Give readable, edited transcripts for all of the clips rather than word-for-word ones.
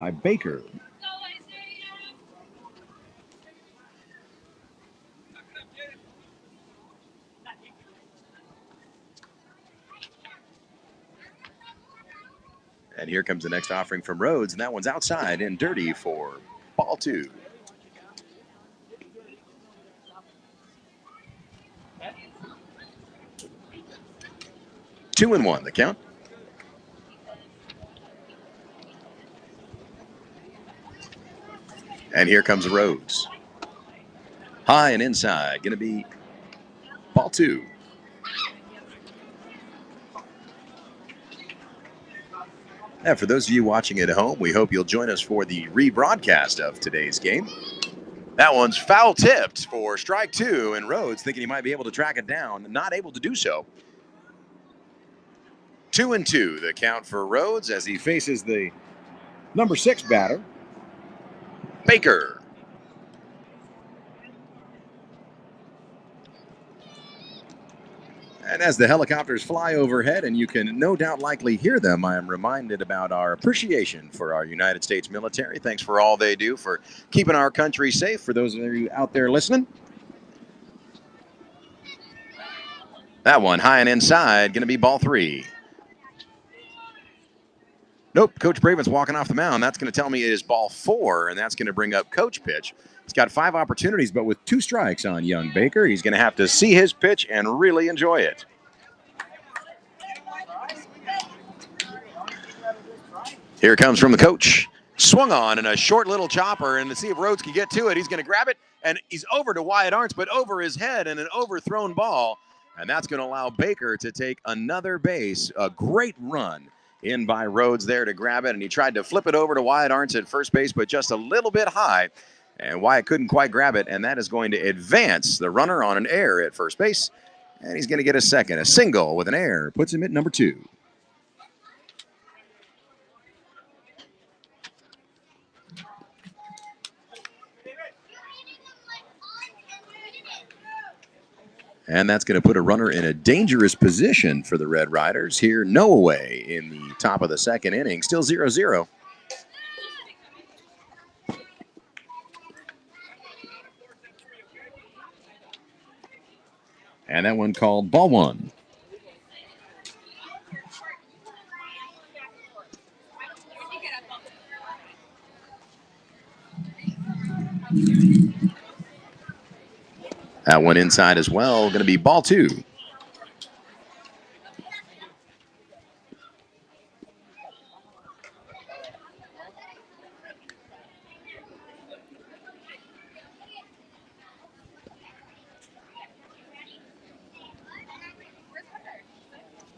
by Baker. And here comes the next offering from Rhodes, and that one's outside and dirty for ball 2. 2-1 the count. And here comes Rhodes. High and inside, going to be ball 2. And for those of you watching at home, we hope you'll join us for the rebroadcast of today's game. That one's foul tipped for strike 2, and Rhodes thinking he might be able to track it down, not able to do so. 2-2 the count for Rhodes as he faces the number 6 batter, Baker. And as the helicopters fly overhead, and you can no doubt likely hear them, I am reminded about our appreciation for our United States military. Thanks for all they do for keeping our country safe, for those of you out there listening. That one high and inside, going to be ball 3. Nope, Coach Braven's walking off the mound. That's going to tell me it is ball 4, and that's going to bring up coach pitch. He's got 5 opportunities, but with 2 strikes on young Baker, he's going to have to see his pitch and really enjoy it. Here it comes from the coach. Swung on in a short little chopper, and to see if Rhodes can get to it, he's going to grab it, and he's over to Wyatt Arntz, but over his head and an overthrown ball, and that's going to allow Baker to take another base. A great run in by Rhodes there to grab it, and he tried to flip it over to Wyatt Arntz at first base, but just a little bit high, and Wyatt couldn't quite grab it, and that is going to advance the runner on an error at first base, and he's going to get a second. A single with an error puts him at number 2. And that's going to put a runner in a dangerous position for the Red Riders. Here, no away in the top of the second inning. Still 0-0. And that one called ball 1. That one inside as well. Going to be ball 2.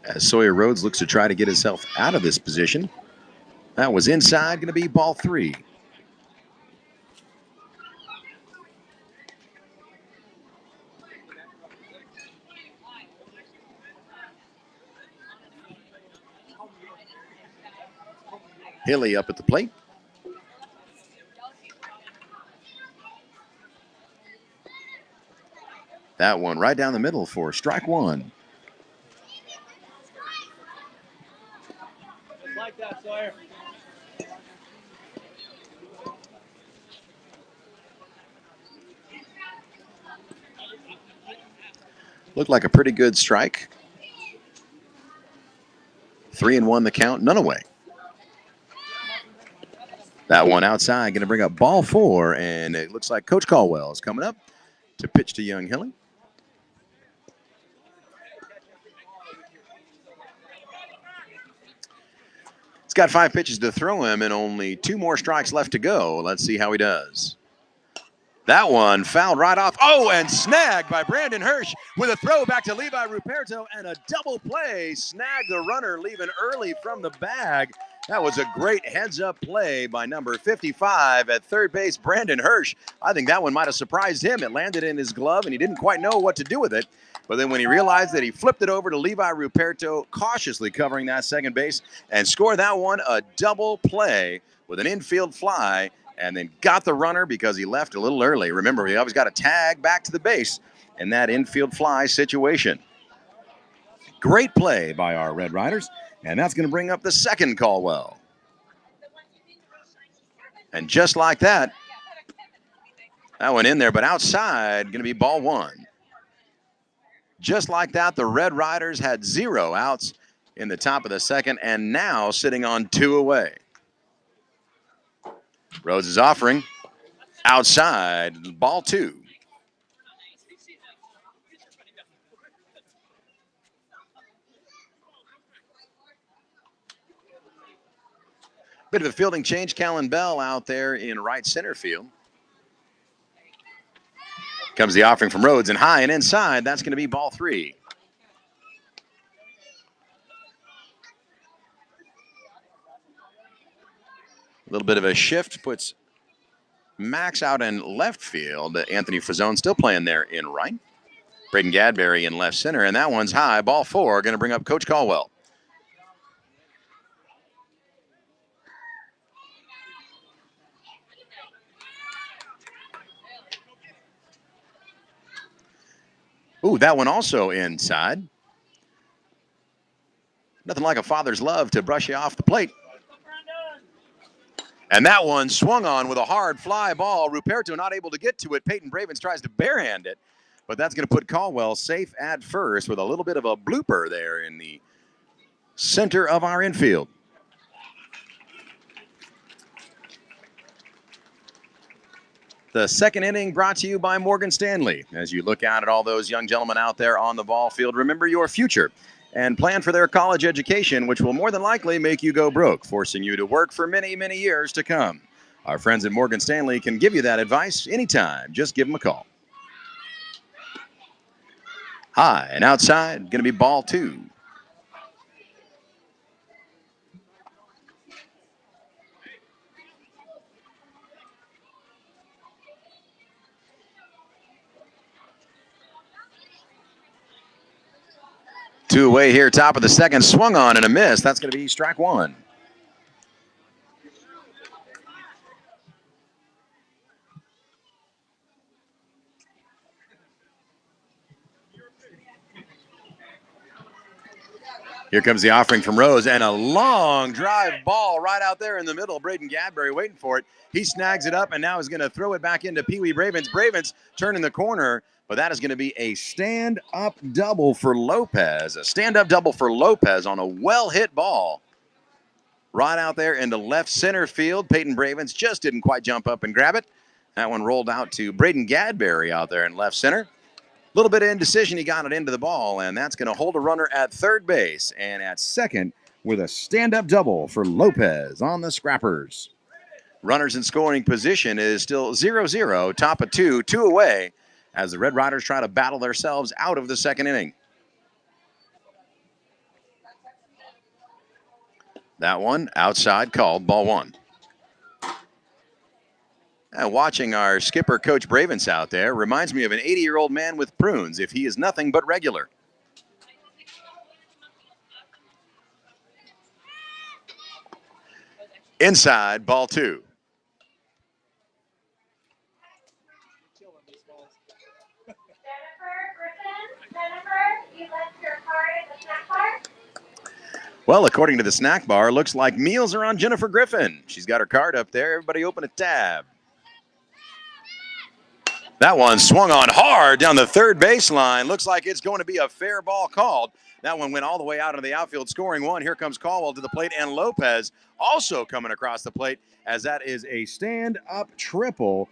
As Sawyer Rhodes looks to try to get himself out of this position. That was inside. Going to be ball 3. Hilly up at the plate. That one right down the middle for strike 1. Just like that, Sawyer. Looked like a pretty good strike. 3-1 the count, none away. That one outside, going to bring up ball 4, and it looks like Coach Colwell is coming up to pitch to young Hilly. He's got 5 pitches to throw him and only 2 more strikes left to go. Let's see how he does. That one fouled right off. Oh, and snagged by Brandon Hirsch with a throw back to Levi Ruperto and a double play. Snagged the runner, leaving early from the bag. That was a great heads-up play by number 55 at third base, Brandon Hirsch. I think that one might have surprised him. It landed in his glove, and he didn't quite know what to do with it. But then when he realized that, he flipped it over to Levi Ruperto, cautiously covering that second base, and scored that one a double play with an infield fly, and then got the runner because he left a little early. Remember, he always got to tag back to the base in that infield fly situation. Great play by our Red Riders, and that's going to bring up the second Colwell. And just like that, that went in there, but outside, going to be ball one. Just like that, the Red Riders had 0 outs in the top of the second and now sitting on 2 away. Rhodes is offering outside, ball 2. Bit of a fielding change. Callan Bell out there in right center field. Comes the offering from Rhodes and high and inside. That's going to be ball 3. A little bit of a shift puts Max out in left field. Anthony Frazzone still playing there in right. Braden Gadberry in left center, and that one's high. Ball 4, going to bring up Coach Colwell. Ooh, that one also inside. Nothing like a father's love to brush you off the plate. And that one swung on with a hard fly ball. Ruperto not able to get to it. Peyton Bravens tries to barehand it, but that's going to put Colwell safe at first with a little bit of a blooper there in the center of our infield. The second inning brought to you by Morgan Stanley. As you look out at all those young gentlemen out there on the ball field, remember your future and plan for their college education, which will more than likely make you go broke, forcing you to work for many, many years to come. Our friends at Morgan Stanley can give you that advice anytime. Just give them a call. High and outside, going to be ball 2. Two away here, top of the second, swung on and a miss. That's going to be strike 1. Here comes the offering from Rose, and a long drive ball right out there in the middle. Braden Gadberry waiting for it. He snags it up and now is going to throw it back into Pee Wee Bravens. Bravens turning the corner, but that is going to be a stand-up double for Lopez. A stand-up double for Lopez on a well-hit ball. Right out there into left center field. Peyton Bravens just didn't quite jump up and grab it. That one rolled out to Braden Gadberry out there in left center. A little bit of indecision, he got it into the ball, and that's going to hold a runner at third base. And at second, with a stand-up double for Lopez on the Scrappers. Runners in scoring position is still 0-0, top of 2, 2 away, as the Red Riders try to battle themselves out of the second inning. That one outside called, ball 1. And watching our skipper, Coach Bravens, out there reminds me of an 80-year-old man with prunes if he is nothing but regular. Inside, ball 2. Well, according to the snack bar, looks like meals are on Jennifer Griffin. She's got her card up there. Everybody open a tab. That one swung on hard down the third baseline. Looks like it's going to be a fair ball called. That one went all the way out into the outfield, scoring 1. Here comes Colwell to the plate, and Lopez also coming across the plate, as that is a stand-up triple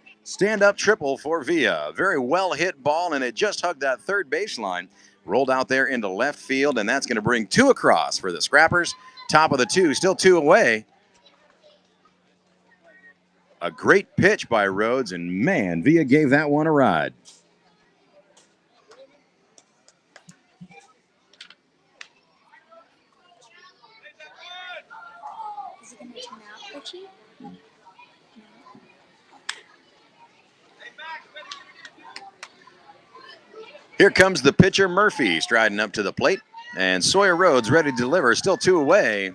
for Villa. Very well hit ball, and it just hugged that third baseline. Rolled out there into left field, and that's going to bring 2 across for the Scrappers. Top of the 2, still 2 away. A great pitch by Rhodes, and man, Villa gave that one a ride. Is it going to turn out pitchy? Here comes the pitcher, Murphy, striding up to the plate. And Sawyer Rhodes ready to deliver, still 2 away.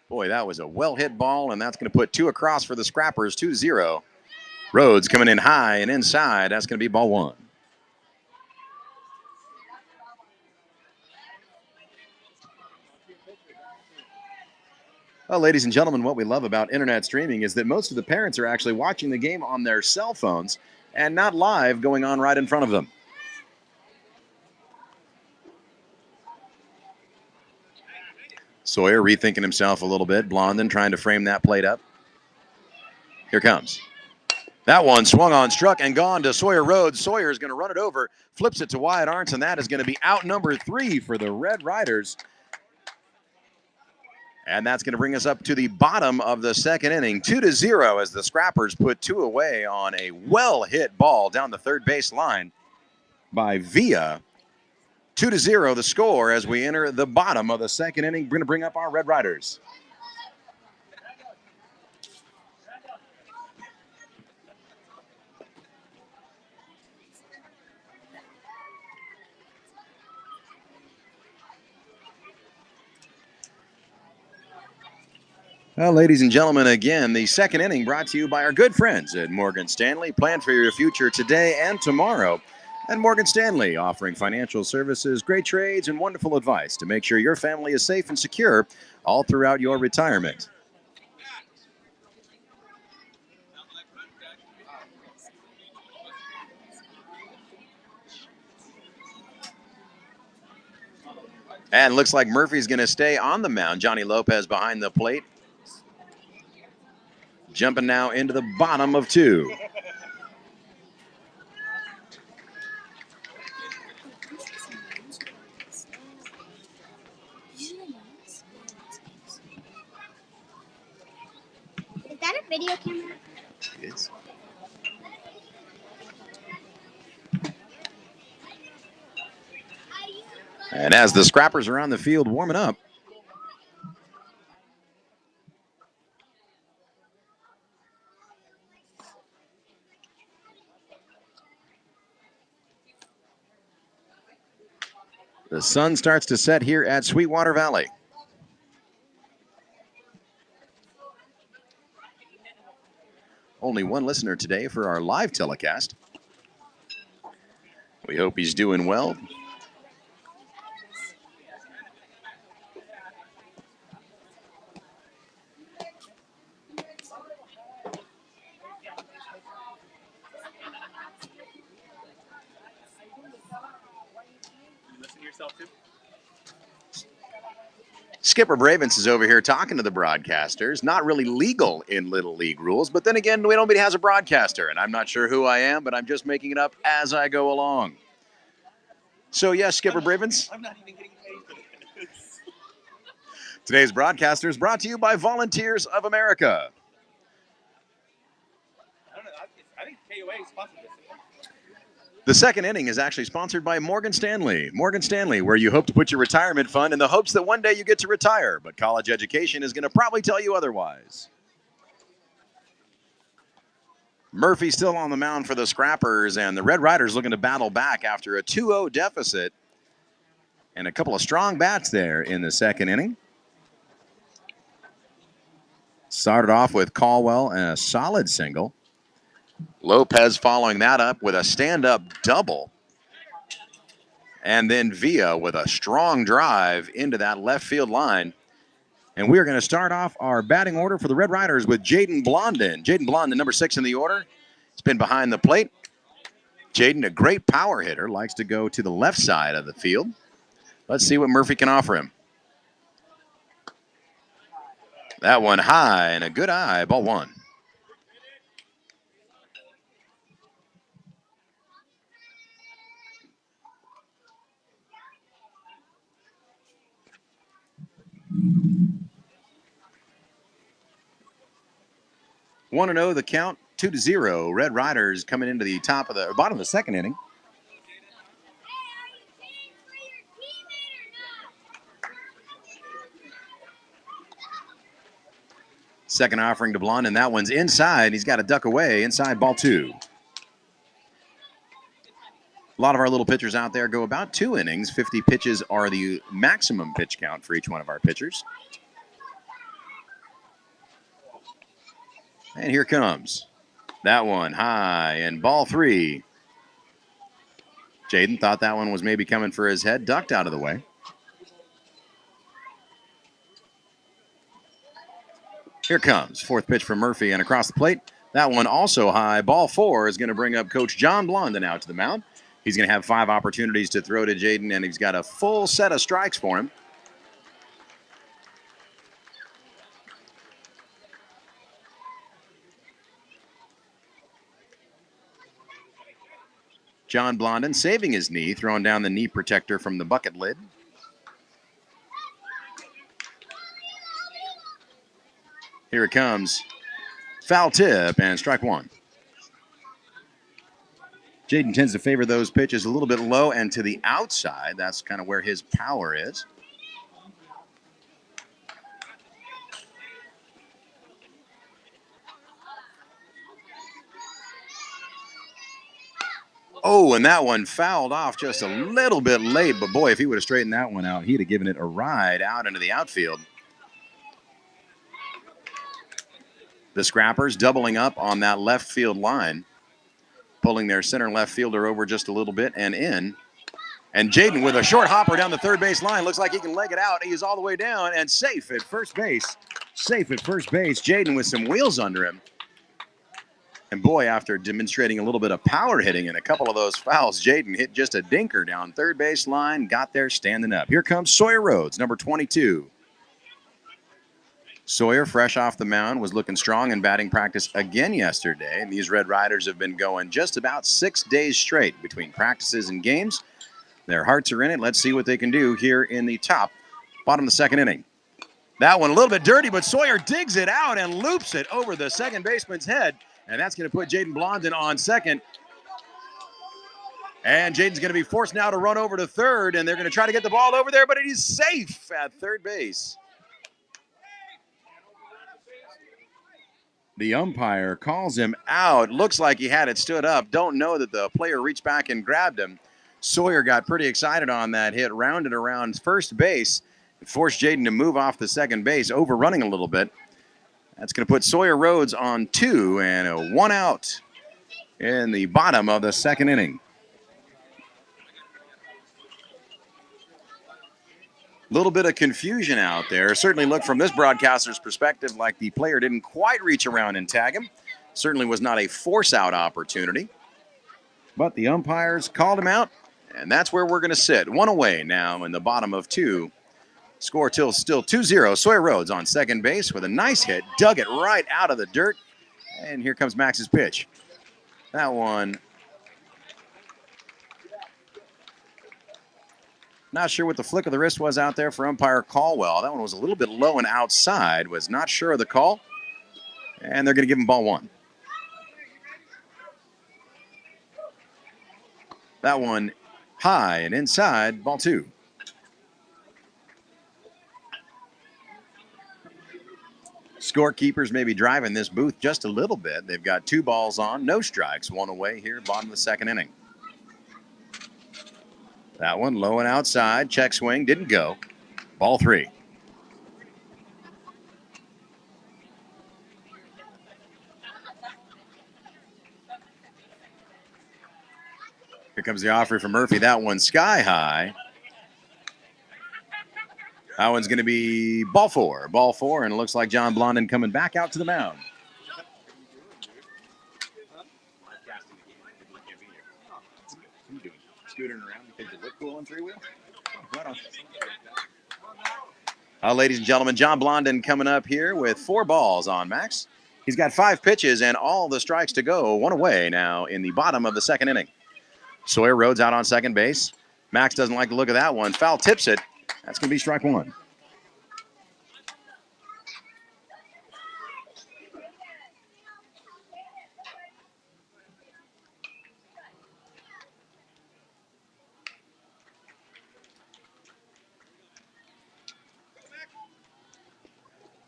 Boy, that was a well-hit ball, and that's going to put 2 across for the Scrappers, 2-0. Rhodes coming in high and inside. That's going to be ball 1. Well, ladies and gentlemen, what we love about internet streaming is that most of the parents are actually watching the game on their cell phones and not live going on right in front of them. Sawyer rethinking himself a little bit. Blondin trying to frame that plate up. Here comes. That one swung on, struck, and gone to Sawyer Rhodes. Sawyer is going to run it over, flips it to Wyatt Arntz, and that is going to be out number 3 for the Red Ryderz. And that's going to bring us up to the bottom of the second inning, 2-0, as the Scrappers put 2 away on a well-hit ball down the third base line by Villa. 2-0 the score as we enter the bottom of the second inning. We're going to bring up our Red Ryderz. Well, ladies and gentlemen, again, the second inning brought to you by our good friends at Morgan Stanley. Plan for your future today and tomorrow. And Morgan Stanley, offering financial services, great trades, and wonderful advice to make sure your family is safe and secure all throughout your retirement. And looks like Murphy's going to stay on the mound. Johnny Lopez behind the plate. Jumping now into the bottom of 2. Is that a video camera? It is. And as the Scrappers are on the field warming up, the sun starts to set here at Sweetwater Valley. Only one listener today for our live telecast. We hope he's doing well. Skipper Bravens is over here talking to the broadcasters. Not really legal in Little League rules, but then again, nobody has a broadcaster, and I'm not sure who I am, but I'm just making it up as I go along. So yes, Skipper Bravens. I'm not even getting paid for this. Today's broadcaster is brought to you by Volunteers of America. I don't know. I think KOA sponsored this. The second inning is actually sponsored by Morgan Stanley. Morgan Stanley, where you hope to put your retirement fund in the hopes that one day you get to retire, but college education is going to probably tell you otherwise. Murphy still on the mound for the Scrappers, and the Red Ryderz looking to battle back after a 2-0 deficit. And a couple of strong bats there in the second inning. Started off with Colwell and a solid single. Lopez following that up with a stand-up double. And then Villa with a strong drive into that left field line. And we are going to start off our batting order for the Red Ryderz with Jaden Blondin. Jaden Blondin, number 6 in the order. He's been behind the plate. Jaden, a great power hitter, likes to go to the left side of the field. Let's see what Murphy can offer him. That one high and a good eye, ball 1. One and 0 the count, 2-0. Red Ryderz coming into the bottom of the second inning. Second offering to Blondin. That one's inside. He's got to duck away. Inside, ball 2. A lot of our little pitchers out there go about 2 innings. 50 pitches are the maximum pitch count for each one of our pitchers. And here comes that one high and ball 3. Jaden thought that one was maybe coming for his head, ducked out of the way. Here comes fourth pitch from Murphy and across the plate. That one also high. Ball 4 is going to bring up Coach John Blondin out to the mound. He's going to have 5 opportunities to throw to Jaden, and he's got a full set of strikes for him. John Blondin saving his knee, throwing down the knee protector from the bucket lid. Here it comes. Foul tip and strike 1. Jaden tends to favor those pitches a little bit low and to the outside. That's kind of where his power is. Oh, and that one fouled off just a little bit late. But boy, if he would have straightened that one out, he'd have given it a ride out into the outfield. The Scrappers doubling up on that left field line, pulling their center left fielder over just a little bit and in. And Jaden with a short hopper down the third base line. Looks like he can leg it out. He is all the way down and safe at first base. Safe at first base. Jaden with some wheels under him. And boy, after demonstrating a little bit of power hitting in a couple of those fouls, Jaden hit just a dinker down third base line, got there standing up. Here comes Sawyer Rhodes, number 22. Sawyer, fresh off the mound, was looking strong in batting practice again yesterday. And these Red Riders have been going just about 6 days straight between practices and games. Their hearts are in it. Let's see what they can do here in the bottom of the second inning. That one a little bit dirty, but Sawyer digs it out and loops it over the second baseman's head. And that's going to put Jaden Blondin on second. And Jaden's going to be forced now to run over to third, and they're going to try to get the ball over there, but it is safe at third base. The umpire calls him out. Looks like he had it stood up. Don't know that the player reached back and grabbed him. Sawyer got pretty excited on that hit, rounded around first base, forced Jaden to move off the second base, overrunning a little bit. That's going to put Sawyer Rhodes on 2 and a 1 out in the bottom of the second inning. Little bit of confusion out there. Certainly looked from this broadcaster's perspective like the player didn't quite reach around and tag him. Certainly was not a force out opportunity. But the umpires called him out, and that's where we're going to sit. 1 away now in the bottom of 2. Score still 2-0. Sawyer Rhodes on second base with a nice hit. Dug it right out of the dirt. And here comes Max's pitch. That one, not sure what the flick of the wrist was out there for umpire Colwell. That one was a little bit low and outside. Was not sure of the call. And they're going to give him ball 1. That one high and inside, ball 2. Scorekeepers may be driving this booth just a little bit. They've got 2 balls on, no strikes, 1 away here, bottom of the second inning. That one low and outside, check swing, didn't go. Ball 3. Here comes the offer from Murphy. That one sky high. That one's going to be ball 4. Ball 4, and it looks like John Blondin coming back out to the mound. Scootering around because you look cool on 3-wheel? Right on. Ladies and gentlemen, John Blondin coming up here with 4 balls on Max. He's got 5 pitches and all the strikes to go. 1 away now in the bottom of the second inning. Sawyer Rhodes out on second base. Max doesn't like the look of that one. Foul tips it. That's going to be strike 1.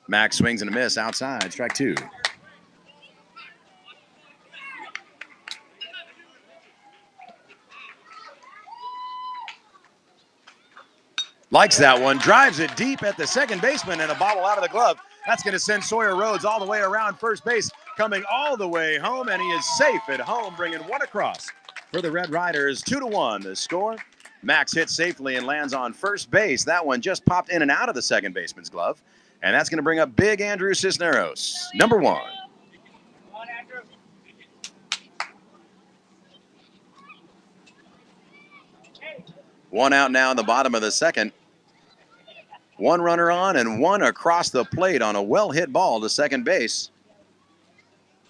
Max swings and a miss outside. Strike 2. Likes that one, drives it deep at the second baseman and a bobble out of the glove. That's going to send Sawyer Rhodes all the way around first base, coming all the way home, and he is safe at home, bringing 1 across for the Red Riders. 2-1 the score. Max hits safely and lands on first base. That one just popped in and out of the second baseman's glove. And that's going to bring up big Andrew Cisneros, number 1. One out now in the bottom of the second. One runner on and one across the plate on a well-hit ball to second base.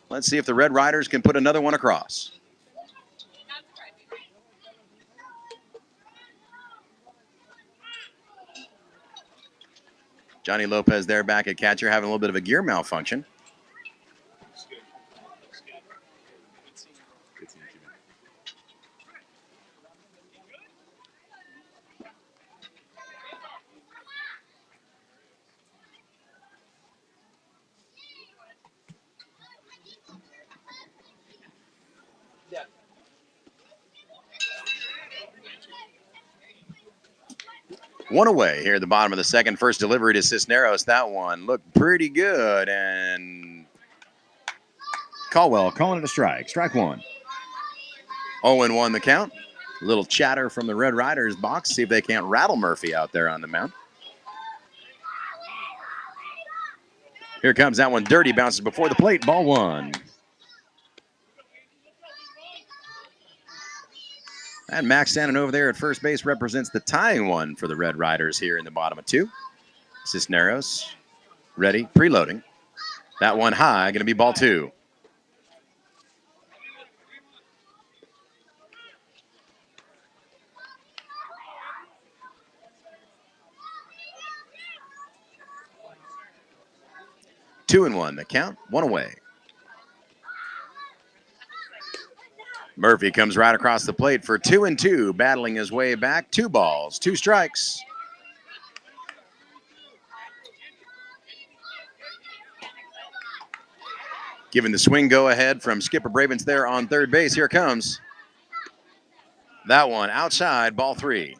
Let's see if the Red Ryderz can put another one across. Johnny Lopez there back at catcher, having a little bit of a gear malfunction. One away here at the bottom of the second. First delivery to Cisneros. That one looked pretty good. And Colwell calling it a strike. Strike 1. 0-1 the count. A little chatter from the Red Ryderz box. See if they can't rattle Murphy out there on the mound. Here comes that one. Dirty, bounces before the plate. Ball 1. And Max standing over there at first base represents the tying one for the Red Ryderz here in the bottom of 2. Cisneros ready, preloading. That one high, going to be ball 2. Two and 1 the count, 1 away. Murphy comes right across the plate for 2-2, battling his way back. 2 balls, 2 strikes. Giving the swing go ahead from Skipper Bravens there on third base. Here comes. That one outside, ball 3.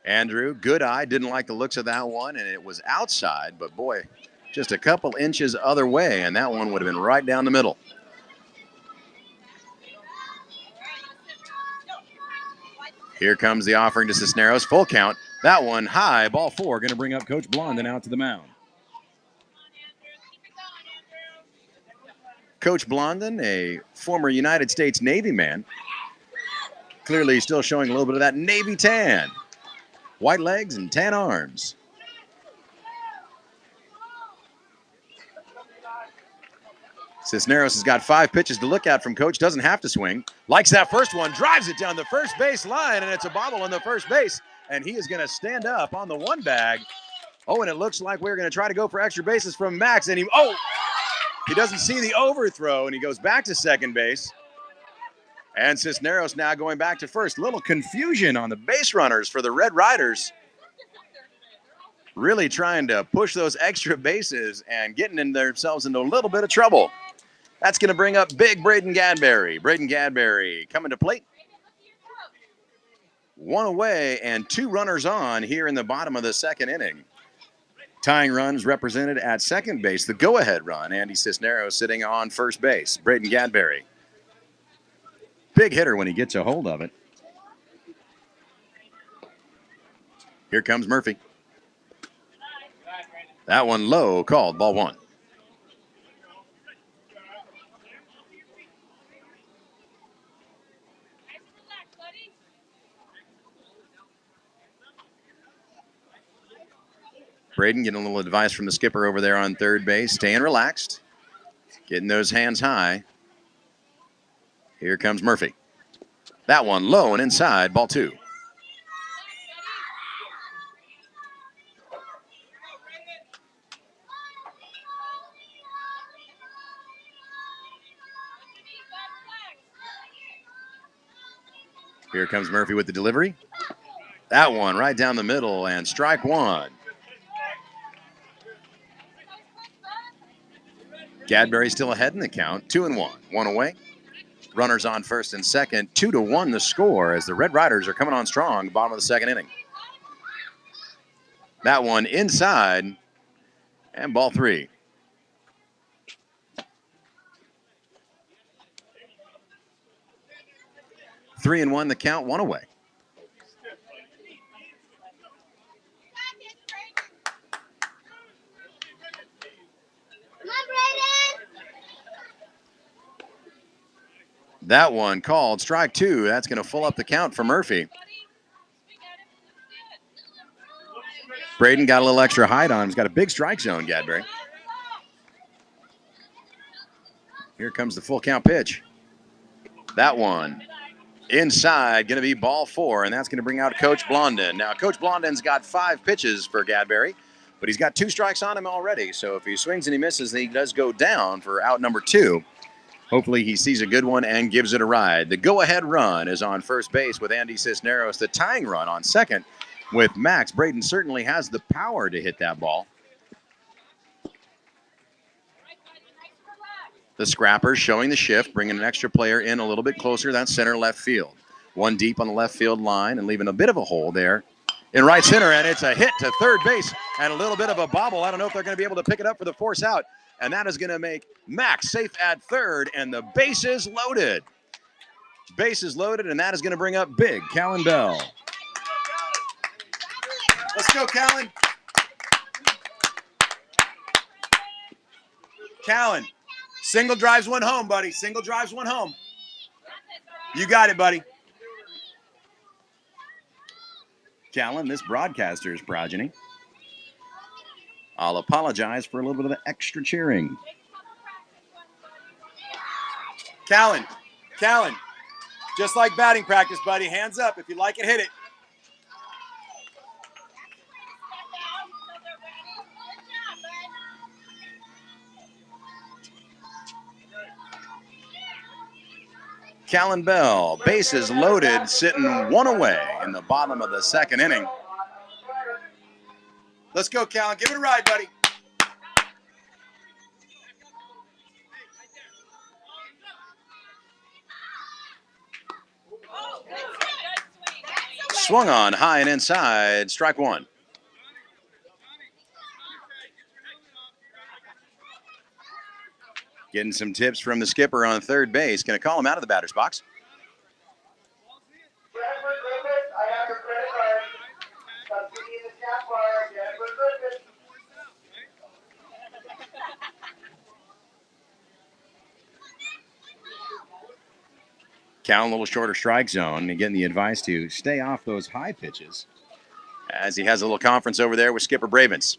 Andrew, good eye, didn't like the looks of that one, and it was outside, but boy, just a couple inches other way, and that one would have been right down the middle. Here comes the offering to Cisneros, full count. That one high, ball 4, going to bring up Coach Blondin out to the mound. Coach Blondin, a former United States Navy man, clearly still showing a little bit of that Navy tan. White legs and tan arms. Cisneros has got 5 pitches to look at from Coach. Doesn't have to swing. Likes that first one. Drives it down the first base line, and it's a bobble on the first base. And he is going to stand up on the 1 bag. Oh, and it looks like we're going to try to go for extra bases from Max. And he doesn't see the overthrow, and he goes back to second base. And Cisneros now going back to first. Little confusion on the base runners for the Red Ryderz. Really trying to push those extra bases and getting themselves into a little bit of trouble. That's going to bring up big Braden Gadberry. Braden Gadberry coming to plate. 1 away and 2 runners on here in the bottom of the second inning. Tying runs represented at second base. The go-ahead run, Andy Cisneros sitting on first base. Braden Gadberry. Big hitter when he gets a hold of it. Here comes Murphy. That one low, called ball 1. Braden getting a little advice from the skipper over there on third base. Staying relaxed. Getting those hands high. Here comes Murphy. That one low and inside, ball 2. Here comes Murphy with the delivery. That one right down the middle and strike 1. Gadberry still ahead in the count, 2-1, 1 away. Runners on first and second, 2-1 the score as the Red Ryderz are coming on strong, bottom of the second inning. That one inside and ball 3. Three and 1 the count, 1 away. That one called strike 2. That's going to full up the count for Murphy. Braden got a little extra height on him. He's got a big strike zone, Gadberry. Here comes the full count pitch. That one inside, going to be ball 4, and that's going to bring out Coach Blondin. Now, Coach Blondin's got 5 pitches for Gadberry, but he's got 2 strikes on him already. So if he swings and he misses, he does go down for out number 2. Hopefully he sees a good one and gives it a ride. The go-ahead run is on first base with Andy Cisneros. The tying run on second with Max. Braden certainly has the power to hit that ball. The Scrappers showing the shift, bringing an extra player in a little bit closer. That's center left field. One deep on the left field line and leaving a bit of a hole there in right center. And it's a hit to third base and a little bit of a bobble. I don't know if they're going to be able to pick it up for the force out. And that is going to make Max safe at third, and the base is loaded. Base is loaded, and that is going to bring up big Callan Bell. Let's go, Callan. Callan, single drives one home, buddy. Single drives one home. You got it, buddy. Callan, this broadcaster's progeny. I'll apologize for a little bit of the extra cheering. Callan, just like batting practice, buddy. Hands up. If you like it, hit it. Callan Bell, bases loaded, sitting one away in the bottom of the second inning. Let's go, Callan. Give it a ride, buddy. Swung on high and inside, strike 1. Getting some tips from the skipper on third base. Going to call him out of the batter's box. Callan, a little shorter strike zone, and getting the advice to stay off those high pitches as he has a little conference over there with Skipper Bravens.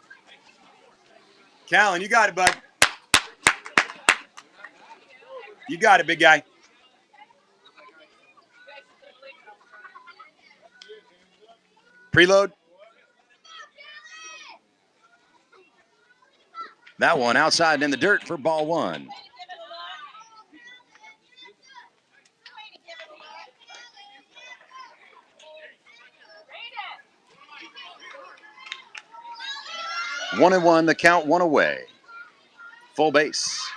Callan, you got it, bud. You got it, big guy. Preload. That one outside and in the dirt for ball 1. One and one, the count, one away. Full base.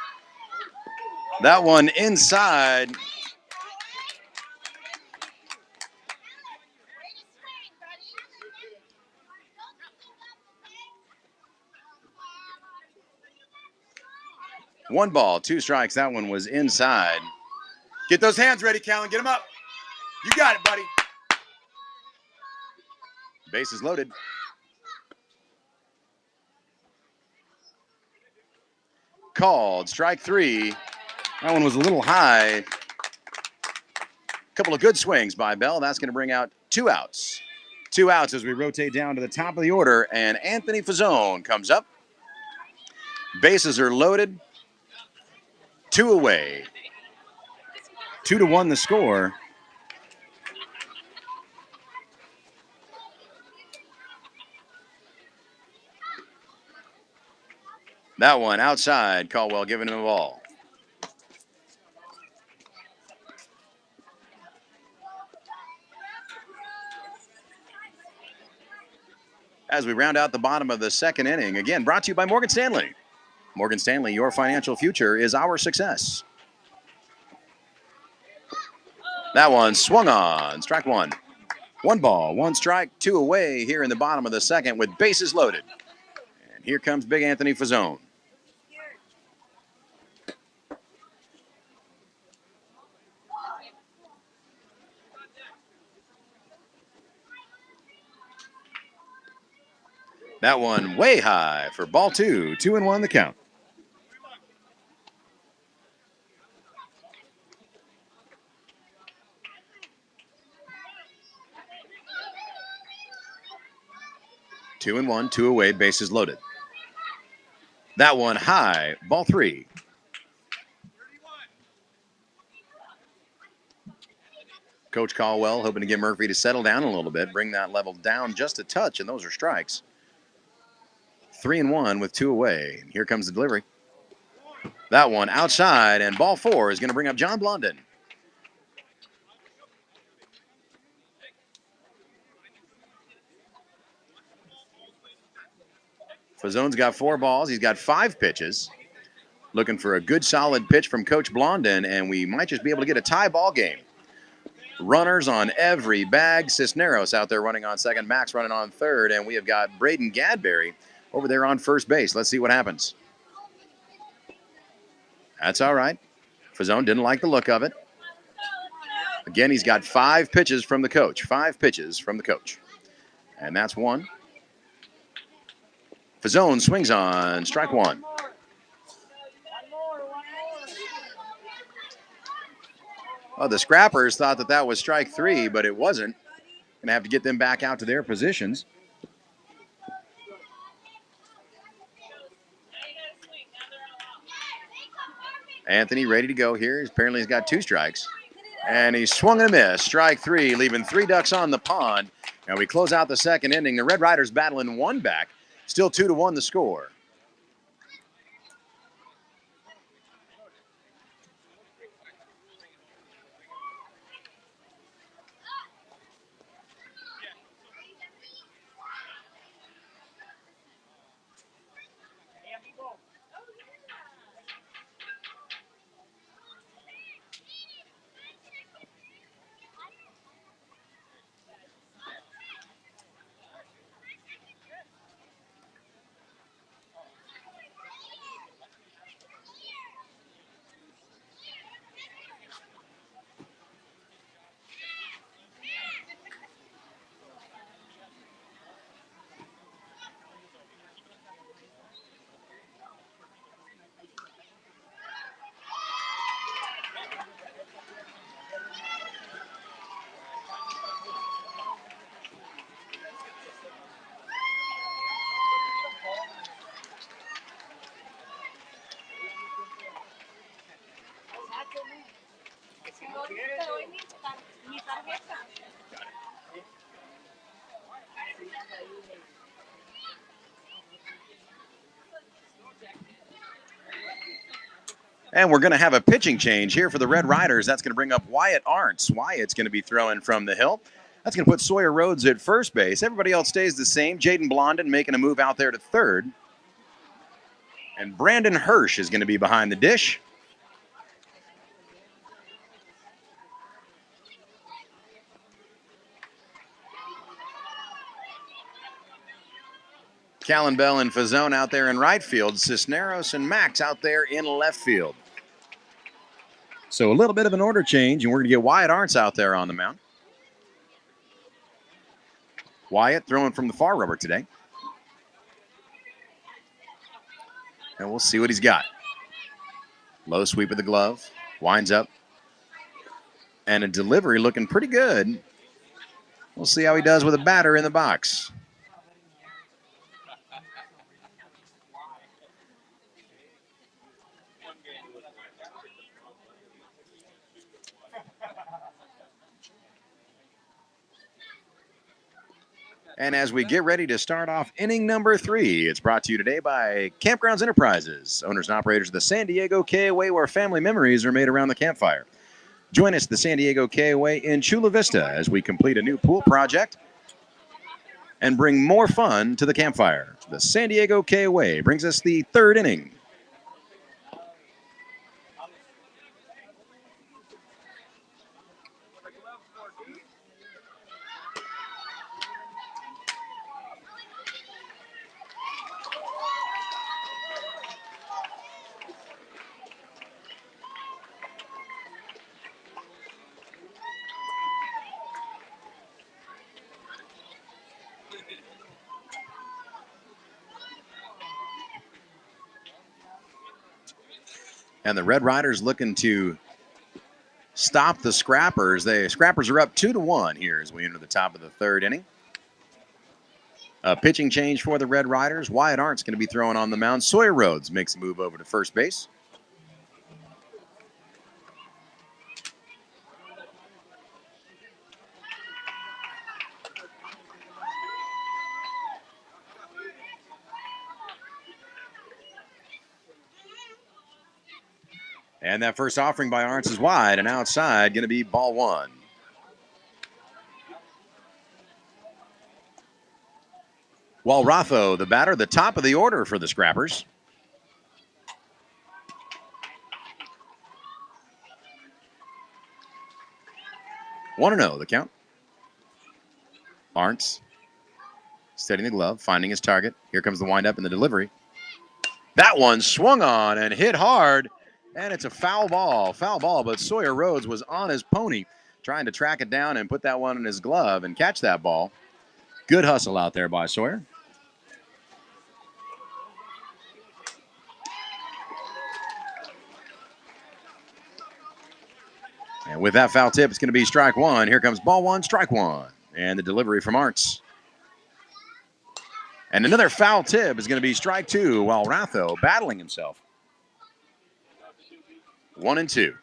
That one inside. One ball, 2 strikes. That one was inside. Get those hands ready, Callan. Get them up. You got it, buddy. Base is loaded. Called strike 3. That one was a little high. A couple of good swings by Bell. That's going to bring out 2 outs. 2 outs as we rotate down to the top of the order, and Anthony Fazzone comes up. Bases are loaded. 2 away. 2-1 the score. That one outside. Colwell giving him a ball. As we round out the bottom of the second inning, again, brought to you by Morgan Stanley. Morgan Stanley, your financial future is our success. That one swung on. Strike 1. 1 ball, 1 strike, 2 away here in the bottom of the second with bases loaded. And here comes big Anthony Fazzone. That one way high for ball 2. 2-1 the count. 2-1, 2 away, bases loaded. That one high, ball 3. Coach Colwell hoping to get Murphy to settle down a little bit, bring that level down just a touch, and those are strikes. 3-1 with 2 away. Here comes the delivery. That one outside, and ball 4 is going to bring up John Blondin. Fazzone's got 4 balls. He's got 5 pitches. Looking for a good, solid pitch from Coach Blondin, and we might just be able to get a tie ball game. Runners on every bag. Cisneros out there running on second. Max running on third, and we have got Braden Gadberry over there on first base. Let's see what happens. That's all right. Fazzone didn't like the look of it. Again, he's got 5 pitches from the coach. 5 pitches from the coach. And that's 1. Fazzone swings on strike 1. Well, the Scrappers thought that was strike 3, but it wasn't. Going to have to get them back out to their positions. Anthony ready to go here. Apparently he's got 2 strikes. And he swung and a miss. Strike 3, leaving 3 ducks on the pond. And we close out the second inning. The Red Riders battling 1 back. Still 2-1 the score. And we're going to have a pitching change here for the Red Riders. That's going to bring up Wyatt Arntz. Wyatt's going to be throwing from the hill. That's going to put Sawyer Rhodes at first base. Everybody else stays the same. Jaden Blondin making a move out there to third. And Brandon Hirsch is going to be behind the dish. Callan Bell and Fazzone out there in right field. Cisneros and Max out there in left field. So a little bit of an order change, and we're going to get Wyatt Arntz out there on the mound. Wyatt throwing from the far rubber today. And we'll see what he's got. Low sweep of the glove. Winds up. And a delivery looking pretty good. We'll see how he does with a batter in the box. And as we get ready to start off inning number 3, it's brought to you today by Campgrounds Enterprises, owners and operators of the San Diego KOA, where family memories are made around the campfire. Join us at the San Diego KOA in Chula Vista as we complete a new pool project and bring more fun to the campfire. The San Diego KOA brings us the 3rd inning. And the Red Riders looking to stop the Scrappers. The Scrappers are up 2-1 here as we enter the top of the 3rd inning. A pitching change for the Red Riders. Wyatt Arndt's going to be throwing on the mound. Sawyer Rhodes makes a move over to first base. And that first offering by Arndt's is wide and outside, going to be ball one. Walratho, the batter, the top of the order for the Scrappers. One 1-0 the count. Arndt's setting the glove, finding his target. Here comes the windup and the delivery. That one swung on and hit hard, and it's a foul ball. Foul ball, but Sawyer Rhodes was on his pony trying to track it down and put that one in his glove and catch that ball. Good hustle out there by Sawyer. And with that foul tip, it's going to be strike one. Here comes ball one, strike one. And the delivery from Arndt's. And another foul tip is going to be strike two while Ratho battling himself. 1-2.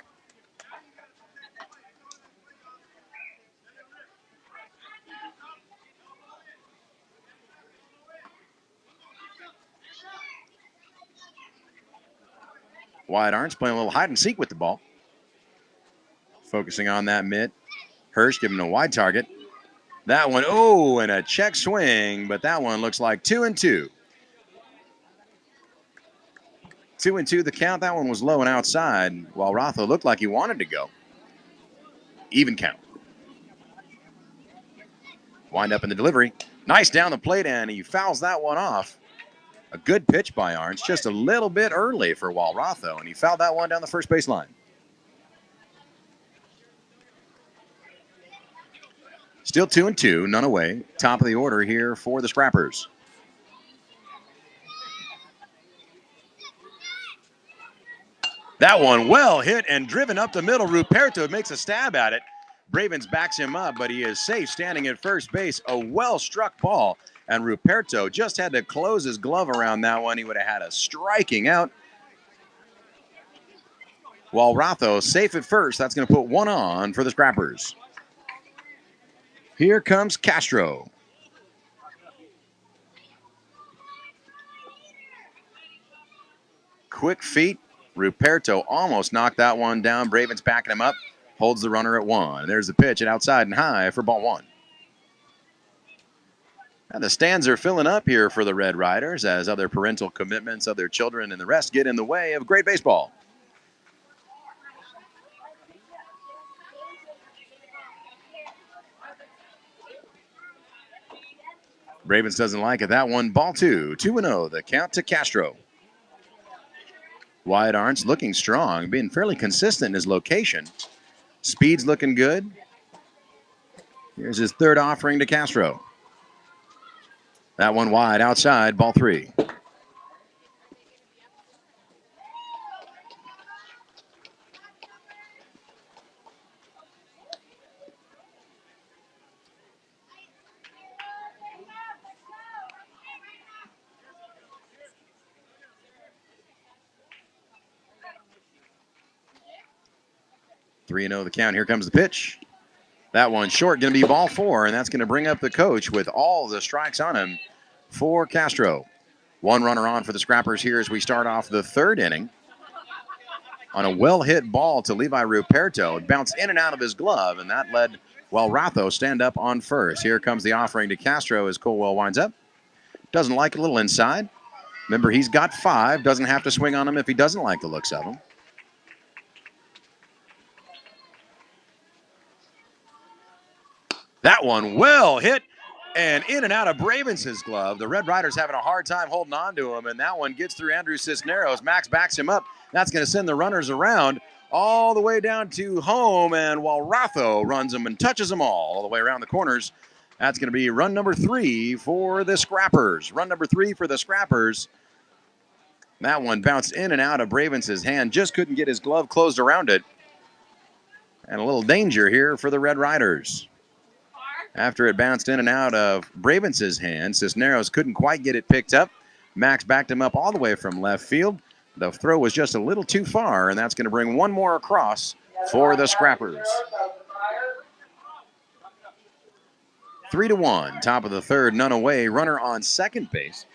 Wyatt Arndt's playing a little hide and seek with the ball. Focusing on that mitt. Hirsch giving him a wide target. That one, oh, and a check swing, but that one looks like 2-2. 2-2 the count. That one was low and outside, while Ratho looked like he wanted to go. Even count. Wind up in the delivery. Nice down the plate, and he fouls that one off. A good pitch by Arndt's, just a little bit early for Walratho, and he fouled that one down the first base line. Still 2-2, none away. Top of the order here for the Scrappers. That one well hit and driven up the middle. Ruperto makes a stab at it. Bravens backs him up, but he is safe standing at first base. A well-struck ball, and Ruperto just had to close his glove around that one. He would have had a striking out. While Ratho safe at first, that's going to put one on for the Scrappers. Here comes Castro. Quick feet. Ruperto almost knocked that one down. Bravens backing him up. Holds the runner at one. There's the pitch at outside and high for ball one. And the stands are filling up here for the Red Riders as other parental commitments of their children and the rest get in the way of great baseball. Bravens doesn't like it. That one, ball two. 2-0, the count to Castro. Wyatt Arndt's looking strong, being fairly consistent in his location. Speed's looking good. Here's his third offering to Castro. That one wide outside, ball three. Three 3-0 the count. Here comes the pitch. That one short, going to be ball four, and that's going to bring up the coach with all the strikes on him for Castro. One runner on for the Scrappers here as we start off the third inning. On a well-hit ball to Levi Ruperto. It bounced in and out of his glove, and that led Ratho stand up on first. Here comes the offering to Castro as Colwell winds up. Doesn't like a little inside. Remember, he's got 5. Doesn't have to swing on him if he doesn't like the looks of him. That one well hit and in and out of Bravens' glove. The Red Riders having a hard time holding on to him, and that one gets through Andrew Cisneros. Max backs him up. That's going to send the runners around all the way down to home, and while Ratho runs them and touches them all the way around the corners, that's going to be run number 3 for the Scrappers. Run number 3 for the Scrappers. That one bounced in and out of Bravens' hand. Just couldn't get his glove closed around it. And a little danger here for the Red Riders. After it bounced in and out of Bravens' hand, Cisneros couldn't quite get it picked up. Max backed him up all the way from left field. The throw was just a little too far, and that's going to bring one more across for the Scrappers. 3-1, top of the third, none away, runner on second base.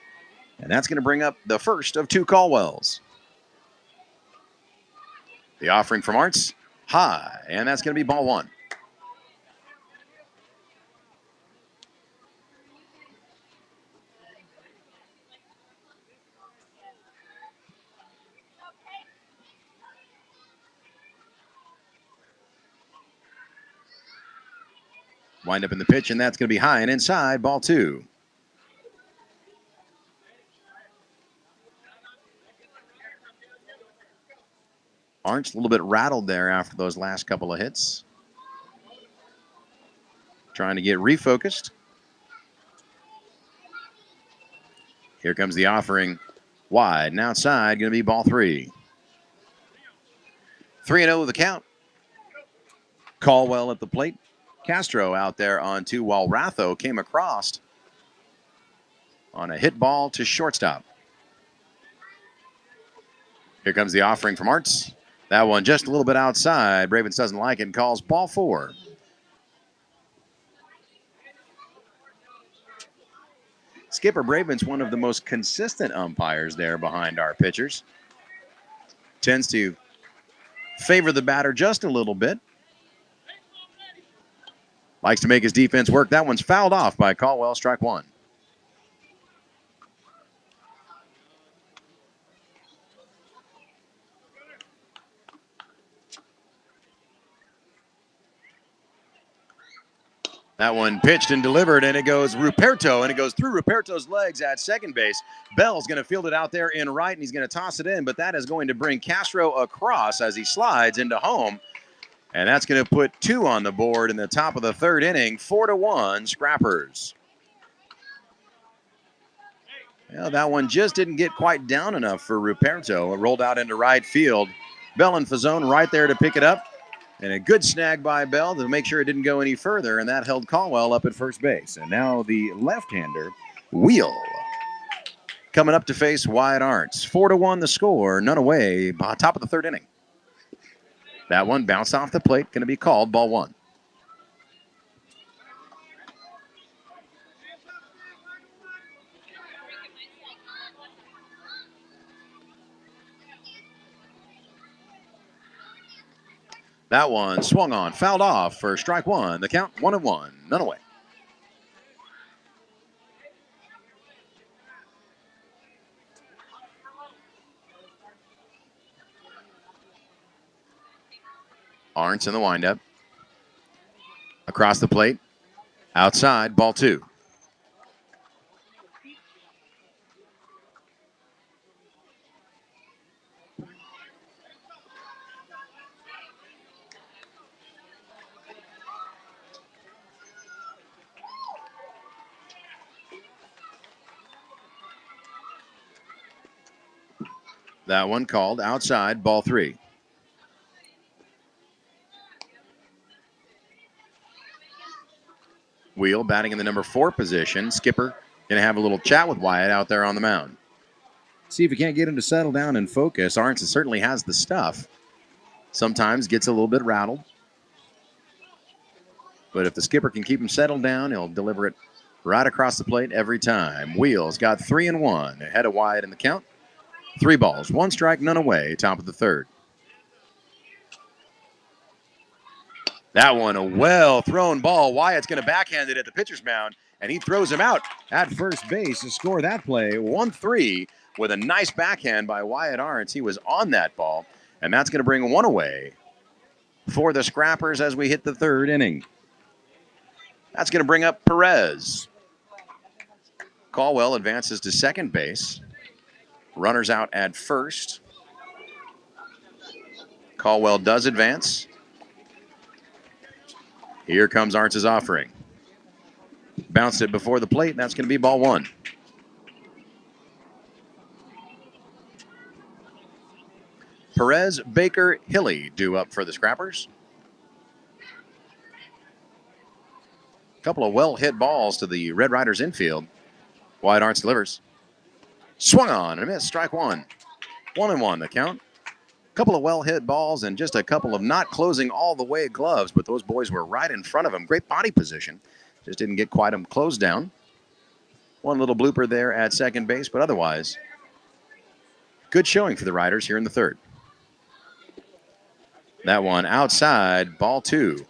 And that's going to bring up the first of two Colwells. The offering from Arntz, high, and that's going to be ball one. Wind up in the pitch, and that's going to be high and inside, ball two. Arntz a little bit rattled there after those last couple of hits. Trying to get refocused. Here comes the offering. Wide and outside, going to be ball three. 3-0 the count. Colwell at the plate. Castro out there on two while Ratho came across on a hit ball to shortstop. Here comes the offering from Arntz. That one just a little bit outside. Bravens doesn't like it and calls ball four. Skipper Bravens, one of the most consistent umpires there behind our pitchers. Tends to favor the batter just a little bit. Likes to make his defense work. That one's fouled off by Colwell, strike one. That one pitched and delivered, and it goes Ruperto, and it goes through Ruperto's legs at second base. Bell's going to field it out there in right, and he's going to toss it in, but that is going to bring Castro across as he slides into home. And that's going to put two on the board in the top of the third inning, 4-1, Scrappers. Well, that one just didn't get quite down enough for Ruperto. It rolled out into right field. Bell and Fazone right there to pick it up. And a good snag by Bell to make sure it didn't go any further, and that held Colwell up at first base. And now the left-hander, Wheel, coming up to face Wyatt Arntz. 4-1 the score, none away, top of the third inning. That one bounced off the plate, going to be called ball one. That one swung on, fouled off for strike one. The count 1-1, none away. Arntz in the windup. Across the plate. Outside, ball two. That one called outside, ball three. Wheel batting in the number 4 position. Skipper going to have a little chat with Wyatt out there on the mound. See if he can't get him to settle down and focus. Arntz certainly has the stuff. Sometimes gets a little bit rattled. But if the skipper can keep him settled down, he'll deliver it right across the plate every time. Wheel's got 3-1 ahead of Wyatt in the count. 3 balls, 1 strike, none away, top of the third. That one, a well-thrown ball. Wyatt's going to backhand it at the pitcher's mound, and he throws him out at first base to score that play. 1-3 with a nice backhand by Wyatt Arntz. He was on that ball, and that's going to bring 1 away for the Scrappers as we hit the third inning. That's going to bring up Perez. Colwell advances to second base. Runners out at first. Colwell does advance. Here comes Arntz's offering. Bounced it before the plate, and that's going to be ball one. Perez, Baker, Hilly due up for the Scrappers. couple of well-hit balls to the Red Ryderz infield. Wide Arts delivers. Swung on and a miss. Strike one. 1-1 the count. Couple of well-hit balls and just a couple of not closing all the way gloves, but those boys were right in front of him. Great body position. Just didn't get quite him closed down. One little blooper there at second base, but otherwise, good showing for the Ryderz here in the third. That one outside, ball two.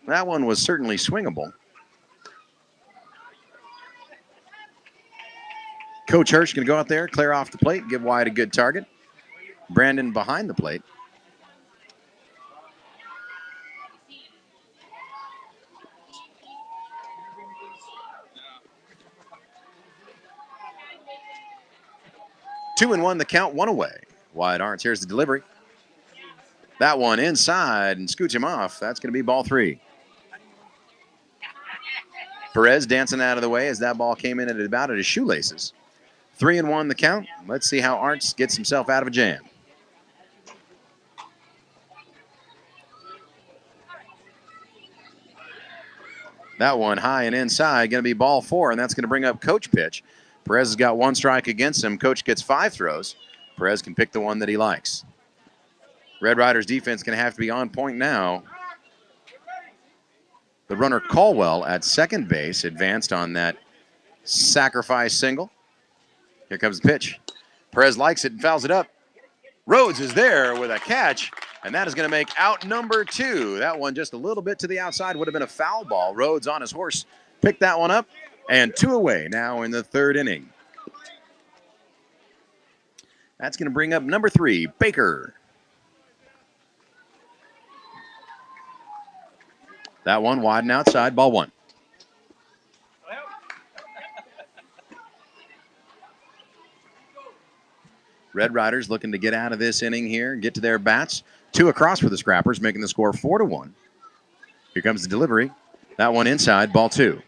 That one was certainly swingable. Coach Hirsch going to go out there, clear off the plate, give Wyatt a good target. Brandon behind the plate. Two and one the count, one away. Wyatt Arntz, here's the delivery. That one inside and scoots him off. That's going to be ball three. Perez dancing out of the way as that ball came in at about at his shoelaces. 3-1 the count. Let's see how Arntz gets himself out of a jam. That one high and inside, going to be ball four, and that's going to bring up Coach pitch. Perez has got one strike against him. Coach gets 5 throws. Perez can pick the one that he likes. Red Ryderz defense going to have to be on point now. The runner Colwell at second base advanced on that sacrifice single. Here comes the pitch. Perez likes it and fouls it up. Rhodes is there with a catch, and that is going to make out number 2. That one just a little bit to the outside would have been a foul ball. Rhodes on his horse picked that one up, and 2 away now in the third inning. That's going to bring up number 3, Baker. That one wide and outside, ball 1. Red Ryderz looking to get out of this inning here, get to their bats. 2 across for the Scrappers, making the score 4-1. Here comes the delivery. That one inside, ball 2.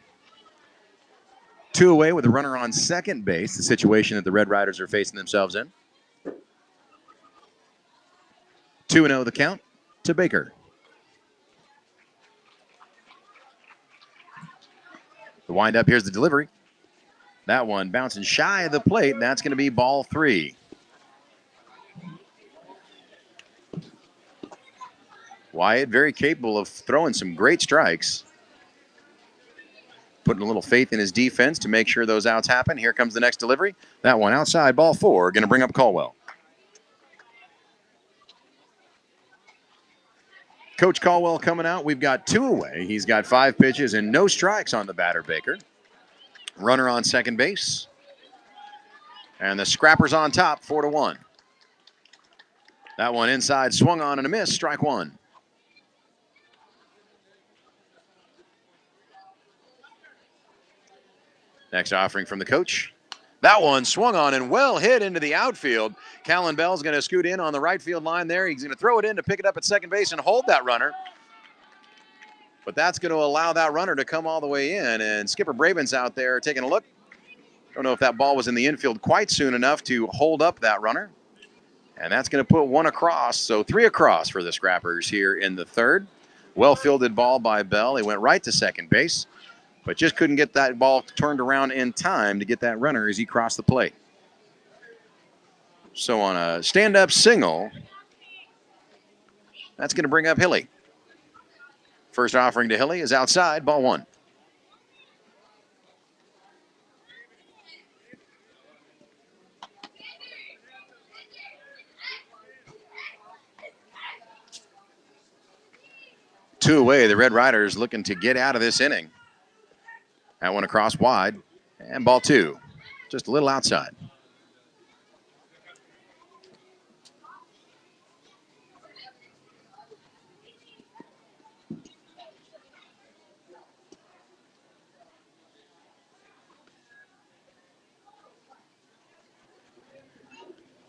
2 away with a runner on second base, the situation that the Red Ryderz are facing themselves in. 2-0 the count to Baker. The windup, here's the delivery. That one bouncing shy of the plate, and that's going to be ball 3. Wyatt very capable of throwing some great strikes. Putting a little faith in his defense to make sure those outs happen. Here comes the next delivery. That one outside, ball 4, going to bring up Colwell. Coach Colwell coming out. We've got 2 away. He's got 5 pitches and no strikes on the batter, Baker. Runner on second base. And the Scrappers on top, 4-1. That one inside, swung on and a miss, strike 1. Next offering from the coach. That one swung on and well hit into the outfield. Callan Bell's going to scoot in on the right field line there. He's going to throw it in to pick it up at second base and hold that runner. But that's going to allow that runner to come all the way in. And Skipper Braben's out there taking a look. Don't know if that ball was in the infield quite soon enough to hold up that runner. And that's going to put 1 across. So 3 across for the Scrappers here in the third. Well-fielded ball by Bell. He went right to second base, but just couldn't get that ball turned around in time to get that runner as he crossed the plate. So on a stand-up single, that's going to bring up Hilly. First offering to Hilly is outside, ball 1. Two away, the Red Ryderz looking to get out of this inning. That one across wide, and ball 2, just a little outside.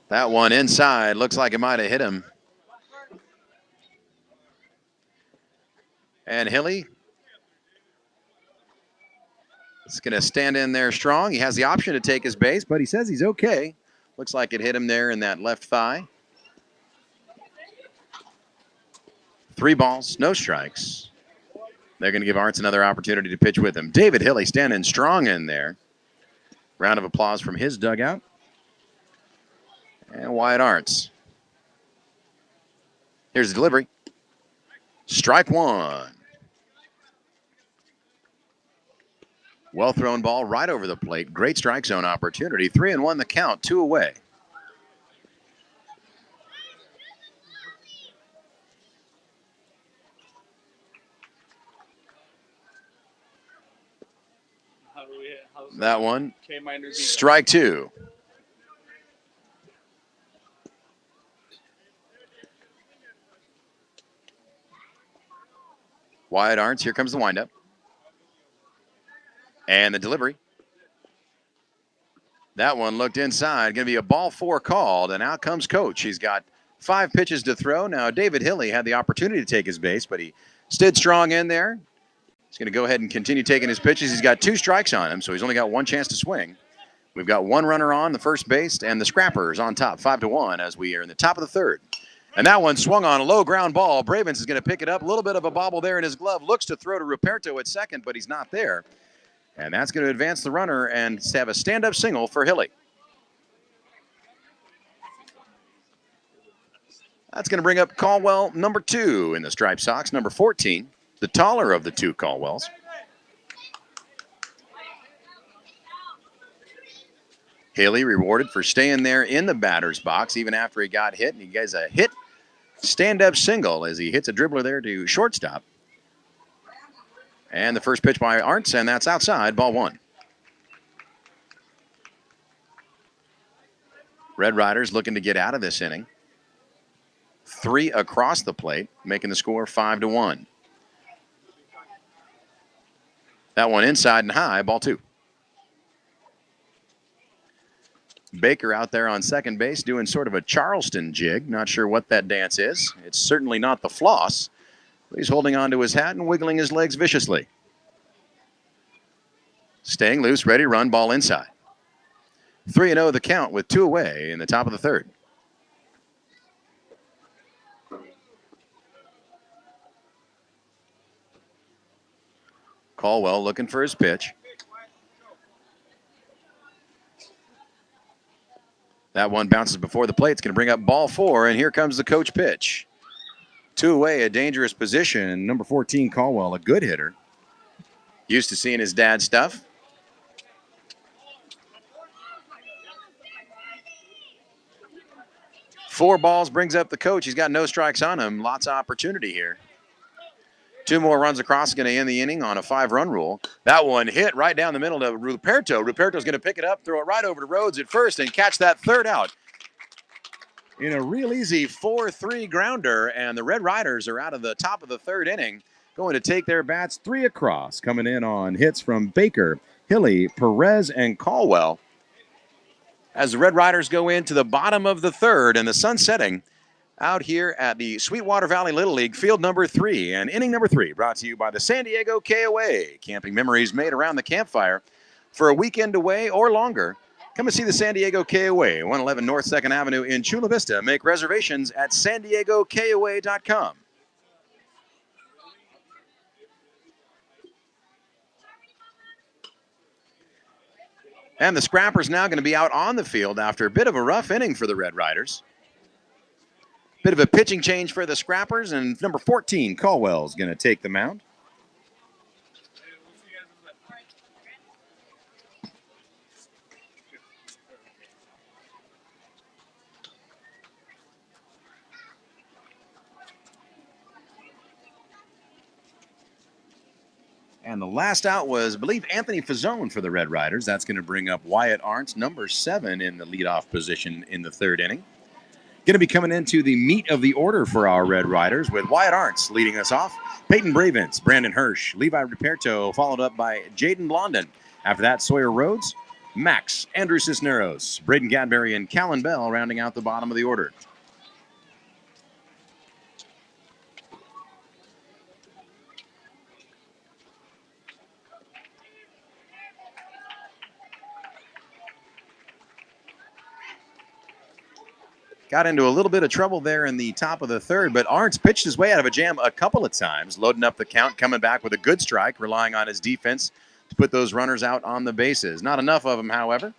That one inside, looks like it might have hit him. And Hilly is going to stand in there strong. He has the option to take his base, but he says he's okay. Looks like it hit him there in that left thigh. 3 balls, no strikes. They're going to give Arntz another opportunity to pitch with him. David Hilly standing strong in there. Round of applause from his dugout. And Wyatt Arntz. Here's the delivery. Strike 1. Well thrown ball right over the plate. Great strike zone opportunity. 3-1 the count, 2 away. That one, strike 2. Wyatt Arntz, here comes the windup. And the delivery. That one looked inside. Going to be a ball 4 called, and out comes Coach. He's got 5 pitches to throw. Now, David Hilly had the opportunity to take his base, but he stood strong in there. He's going to go ahead and continue taking his pitches. He's got 2 strikes on him, so he's only got 1 chance to swing. We've got 1 runner on the first base, and the Scrappers on top, 5-1, as we are in the top of the 3rd. And that one swung on a low ground ball. Bravens is going to pick it up. A little bit of a bobble there in his glove. Looks to throw to Ruperto at second, but he's not there. And that's going to advance the runner and have a stand-up single for Hilly. That's going to bring up Colwell, number 2 in the Striped Sox, number 14, the taller of the 2 Colwells. Hilly rewarded for staying there in the batter's box even after he got hit. And he gets a hit stand-up single as he hits a dribbler there to shortstop. And the first pitch by Arntz, and that's outside, ball 1. Red Ryderz looking to get out of this inning. 3 across the plate, making the score 5-1. That one inside and high, ball 2. Baker out there on second base doing sort of a Charleston jig. Not sure what that dance is. It's certainly not the floss. He's holding onto his hat and wiggling his legs viciously. Staying loose, ready to run, ball inside. 3-0 the count with 2 away in the top of the 3rd. Colwell looking for his pitch. That one bounces before the plate. It's going to bring up ball 4, and here comes the Coach pitch. 2 away, a dangerous position. Number 14, Colwell, a good hitter. Used to seeing his dad's stuff. Four balls brings up the Coach. He's got no strikes on him. Lots of opportunity here. 2 more runs across is going to end the inning on a 5-run rule. That one hit right down the middle to Ruperto. Ruperto's going to pick it up, throw it right over to Rhodes at first, and catch that 3rd out. In a real easy 4-3 grounder, and the Red Ryderz are out of the top of the 3rd inning, going to take their bats 3 across, coming in on hits from Baker, Hilly, Perez, and Colwell. As the Red Ryderz go into the bottom of the 3rd, and the sun's setting out here at the Sweetwater Valley Little League, field number 3, and inning number 3, brought to you by the San Diego KOA. Camping memories made around the campfire for a weekend away or longer. Come and see the San Diego KOA, 111 North 2nd Avenue in Chula Vista. Make reservations at SanDiegoKOA.com. And the Scrappers now going to be out on the field after a bit of a rough inning for the Red Ryderz. Bit of a pitching change for the Scrappers, and number 14, Colwell, is going to take the mound. And the last out was, I believe, Anthony Fazzone for the Red Ryderz. That's going to bring up Wyatt Arntz, number 7 in the leadoff position in the 3rd inning. Going to be coming into the meat of the order for our Red Ryderz with Wyatt Arntz leading us off. Peyton Bravens, Brandon Hirsch, Levi Ruperto, followed up by Jaden Blondin. After that, Sawyer Rhodes, Max, Andrew Cisneros, Braden Gadberry, and Callan Bell rounding out the bottom of the order. got into a little bit of trouble there in the top of the third, but Arntz pitched his way out of a jam a couple of times, loading up the count, coming back with a good strike, relying on his defense to put those runners out on the bases. Not enough of them, however.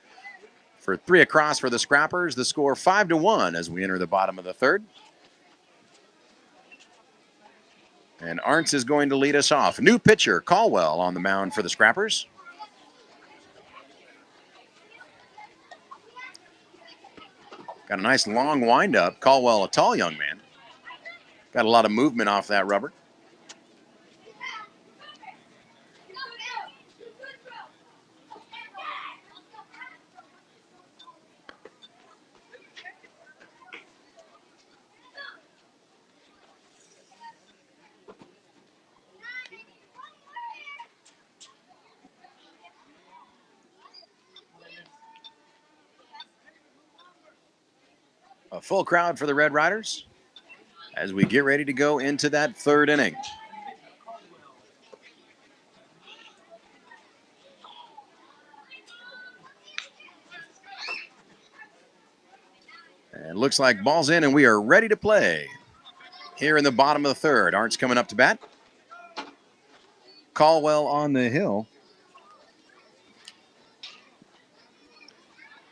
For 3 across for the Scrappers, the score 5-1 as we enter the bottom of the third. And Arntz is going to lead us off. New pitcher, Colwell, on the mound for the Scrappers. Got a nice long windup. Colwell, a tall young man. Got a lot of movement off that rubber. A full crowd for the Red Riders as we get ready to go into that third inning. And looks like ball's in and we are ready to play. Here in the bottom of the third, Arntz coming up to bat. Colwell on the hill.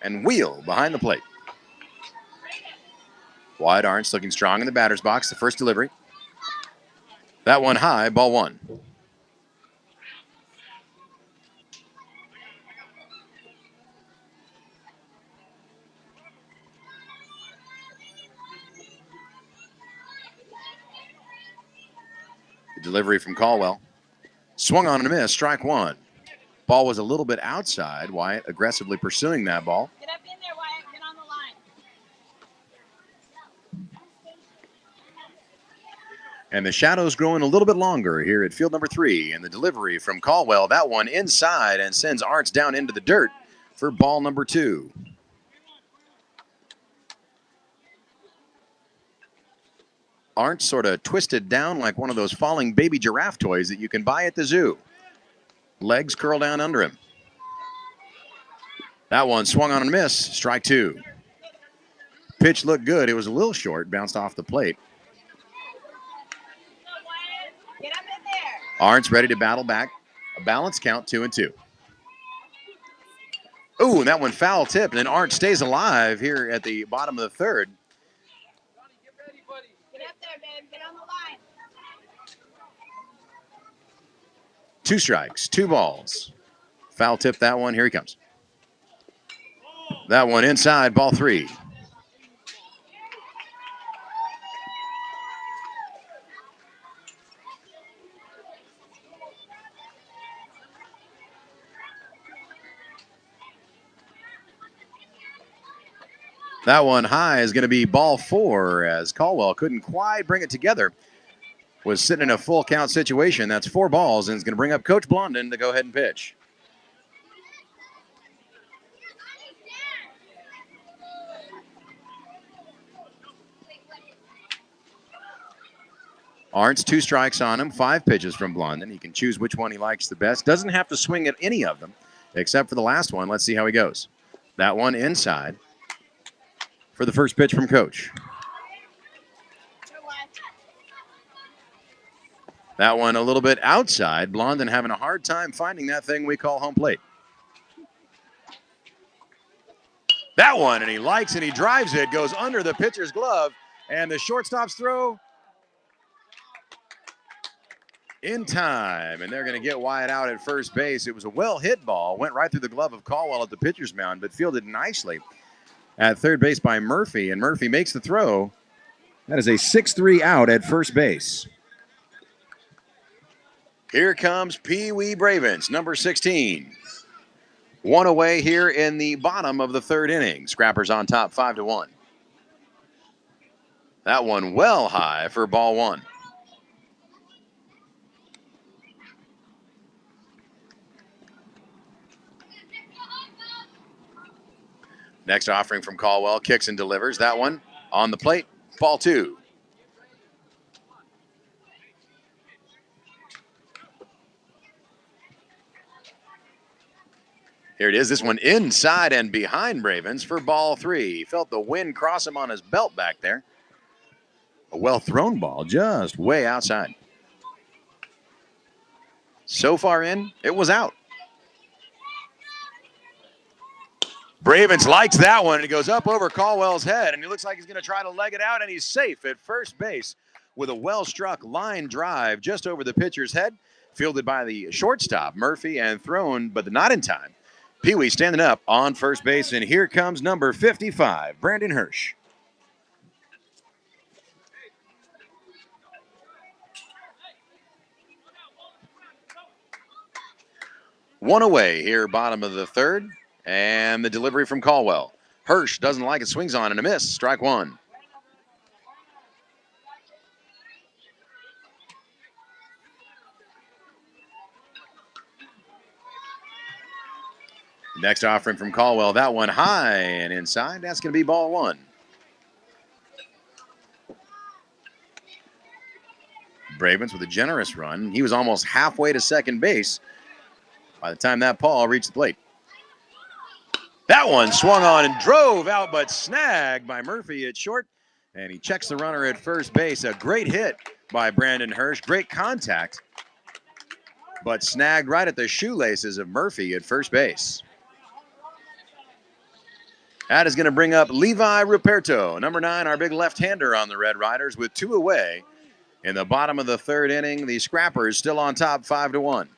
And Wheel behind the plate. Wyatt Arntz looking strong in the batter's box. The first delivery. That one high, ball 1. The delivery from Colwell. Swung on and a miss, strike 1. Ball was a little bit outside. Wyatt aggressively pursuing that ball. Get up in there, Wyatt. Get on the line. And the shadow's growing a little bit longer here at field number 3. And the delivery from Colwell, that one inside and sends Arntz down into the dirt for ball number 2. Arntz sort of twisted down like one of those falling baby giraffe toys that you can buy at the zoo. Legs curl down under him. That one swung on and a miss, strike 2. Pitch looked good. It was a little short, bounced off the plate. Get up in there. Arntz ready to battle back. A balanced count, 2-2. Ooh, and that one foul tipped, and Arntz stays alive here at the bottom of the third. Get up there, babe. Get on the line. 2 strikes, 2 balls. Foul tip that one. Here he comes. That one inside, ball 3. That one high is going to be ball 4 as Colwell couldn't quite bring it together. Was sitting in a full count situation. That's 4 balls and is going to bring up Coach Blondin to go ahead and pitch. Arntz 2 strikes on him, 5 pitches from Blondin. He can choose which one he likes the best. Doesn't have to swing at any of them except for the last one. Let's see how he goes. That one inside for the first pitch from Coach. That one a little bit outside. Blondin having a hard time finding that thing we call home plate. That one, and he likes and he drives it, goes under the pitcher's glove, and the shortstop's throw in time. And they're going to get Wyatt out at first base. It was a well-hit ball. Went right through the glove of Colwell at the pitcher's mound, but fielded nicely at third base by Murphy. And Murphy makes the throw. That is a 6-3 out at first base. Here comes Pee Wee Bravens, number 16. 1 away here in the bottom of the third inning. Scrappers on top, 5-1. That one well high for ball 1. Next offering from Colwell, kicks and delivers. That one on the plate, ball 2. Here it is. This one inside and behind Bravens for ball 3. He felt the wind cross him on his belt back there. A well-thrown ball just way outside. So far in, it was out. Bravens likes that one. It goes up over Colwell's head, and he looks like he's going to try to leg it out, and he's safe at first base with a well-struck line drive just over the pitcher's head, fielded by the shortstop, Murphy, and thrown, but not in time. Pee Wee standing up on first base, and here comes number 55, Brandon Hirsch. One away here, bottom of the third, and the delivery from Colwell. Hirsch doesn't like it, swings on and a miss, strike one. Next offering from Colwell, that one high and inside. That's going to be ball 1. Bravens with a generous run. He was almost halfway to second base by the time that ball reached the plate. That one swung on and drove out, but snagged by Murphy at short. And he checks the runner at first base. A great hit by Brandon Hirsch. Great contact, but snagged right at the shoelaces of Murphy at first base. That is going to bring up Levi Ruperto, number 9, our big left-hander on the Red Ryderz, with 2 away. In the bottom of the third inning, the Scrappers still on top 5-1.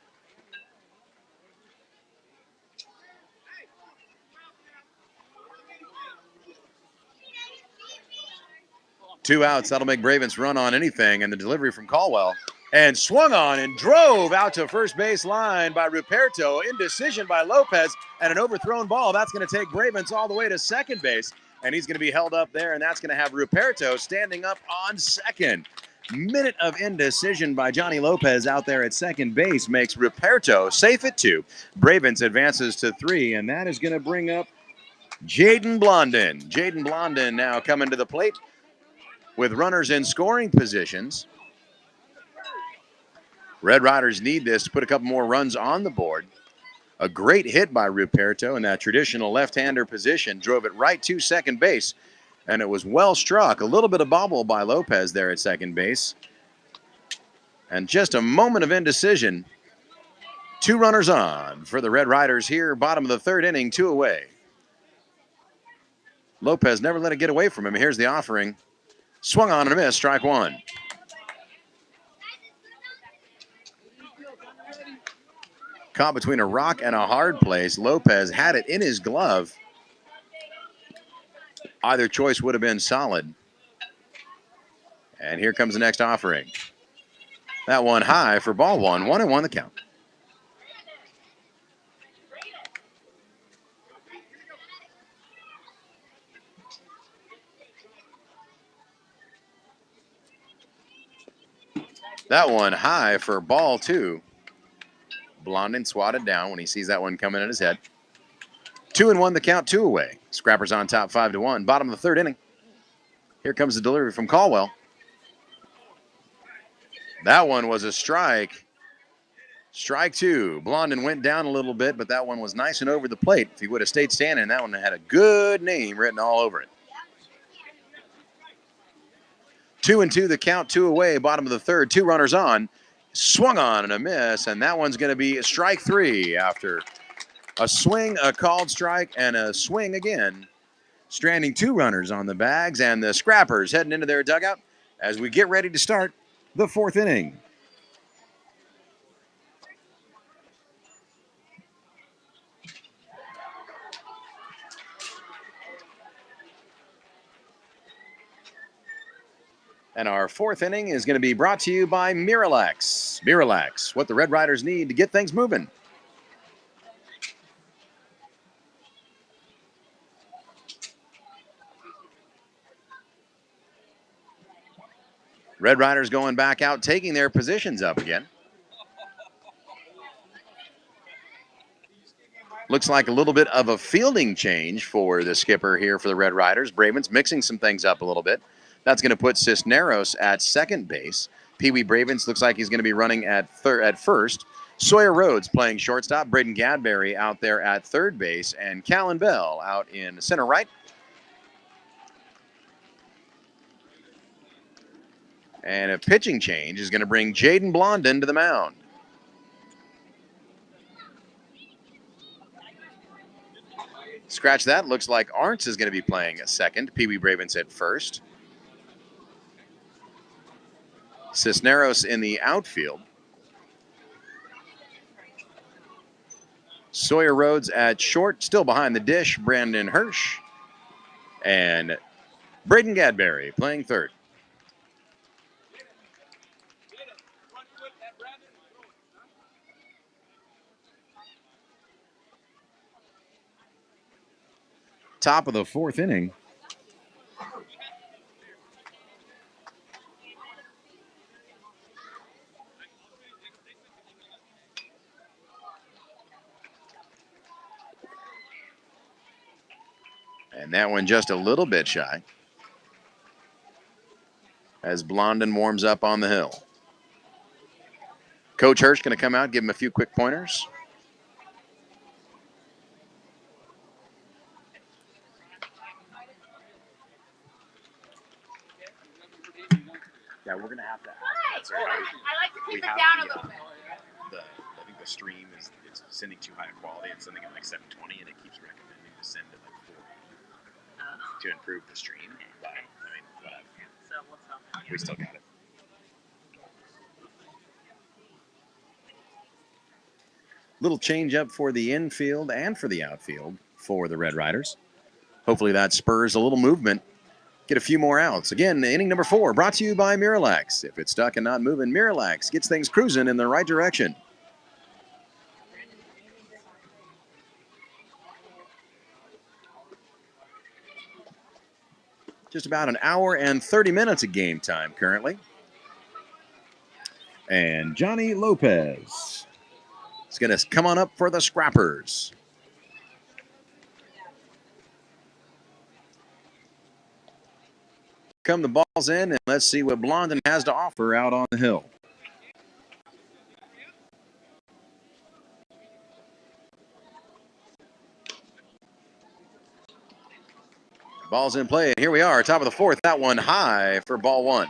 Two outs, that'll make Bravens run on anything, and the delivery from Colwell. And swung on and drove out to first base line by Ruperto. Indecision by Lopez, and an overthrown ball. That's going to take Bravens all the way to second base, and he's going to be held up there, and that's going to have Ruperto standing up on second. Minute of indecision by Johnny Lopez out there at second base makes Ruperto safe at 2. Bravens advances to 3, and that is going to bring up Jaden Blondin. Jaden Blondin now coming to the plate with runners in scoring positions. Red Ryderz need this to put a couple more runs on the board. A great hit by Ruperto in that traditional left-hander position. Drove it right to second base, and it was well struck. A little bit of bobble by Lopez there at second base. And just a moment of indecision. 2 runners on for the Red Ryderz here. Bottom of the third inning, 2 away. Lopez never let it get away from him. Here's the offering. Swung on and a miss, strike 1. Caught between a rock and a hard place. Lopez had it in his glove. Either choice would have been solid. And here comes the next offering. That one high for ball 1. 1-1 the count. That one high for ball 2. Blondin swatted down when he sees that one coming at his head. 2-1 the count, 2 away. Scrappers on top 5-1. Bottom of the third inning. Here comes the delivery from Colwell. That one was a strike. Strike 2. Blondin went down a little bit, but that one was nice and over the plate. If he would have stayed standing, that one had a good name written all over it. 2-2 the count, 2 away. Bottom of the third, 2 runners on. Swung on and a miss, and that one's going to be strike 3 after a swing, a called strike, and a swing again. Stranding 2 runners on the bags, and the Scrappers heading into their dugout as we get ready to start the 4th inning. And our 4th inning is going to be brought to you by Miralax. Miralax, what the Red Ryderz need to get things moving. Red Ryderz going back out, taking their positions up again. Looks like a little bit of a fielding change for the skipper here for the Red Ryderz. Bravens mixing some things up a little bit. That's going to put Cisneros at second base. Pee Wee Bravens looks like he's going to be running at first. Sawyer Rhodes playing shortstop. Braden Gadberry out there at third base. And Callan Bell out in center right. And a pitching change is going to bring Jaden Blondin to the mound. Scratch that. Looks like Arntz is going to be playing a second. Pee Wee Bravens at first. Cisneros in the outfield. Sawyer Rhodes at short, still behind the dish. Brandon Hirsch. And Braden Gadberry playing third. Top of the fourth inning. And that one just a little bit shy as Blondin warms up on the hill. Coach Hirsch going to come out, give him a few quick pointers. Yeah, we're going to have to ask that, sir. I like to keep it down a little bit. I think the stream is sending too high a quality. It's sending at like 720, and it keeps recommending to send at like 4 to improve the stream. But I mean, whatever. So what's up? We still got it. Little change up for the infield and for the outfield for the Red Riders. Hopefully that spurs a little movement. Get a few more outs. Again, inning number 4 brought to you by Miralax. If it's stuck and not moving, Miralax gets things cruising in the right direction. Just about an hour and 30 minutes of game time currently. And Johnny Lopez is going to come on up for the Scrappers. Come the balls in, and let's see what Blondin has to offer out on the hill. Ball's in play, and here we are, top of the fourth. That one high for ball 1.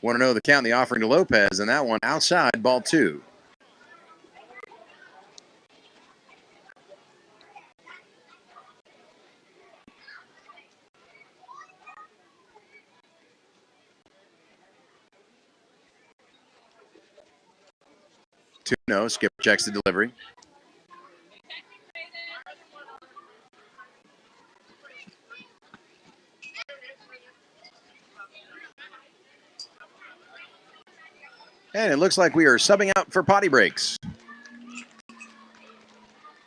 Want to know the count, the offering to Lopez, and that one outside, ball 2. No, Skipper checks the delivery. And it looks like we are subbing out for potty breaks.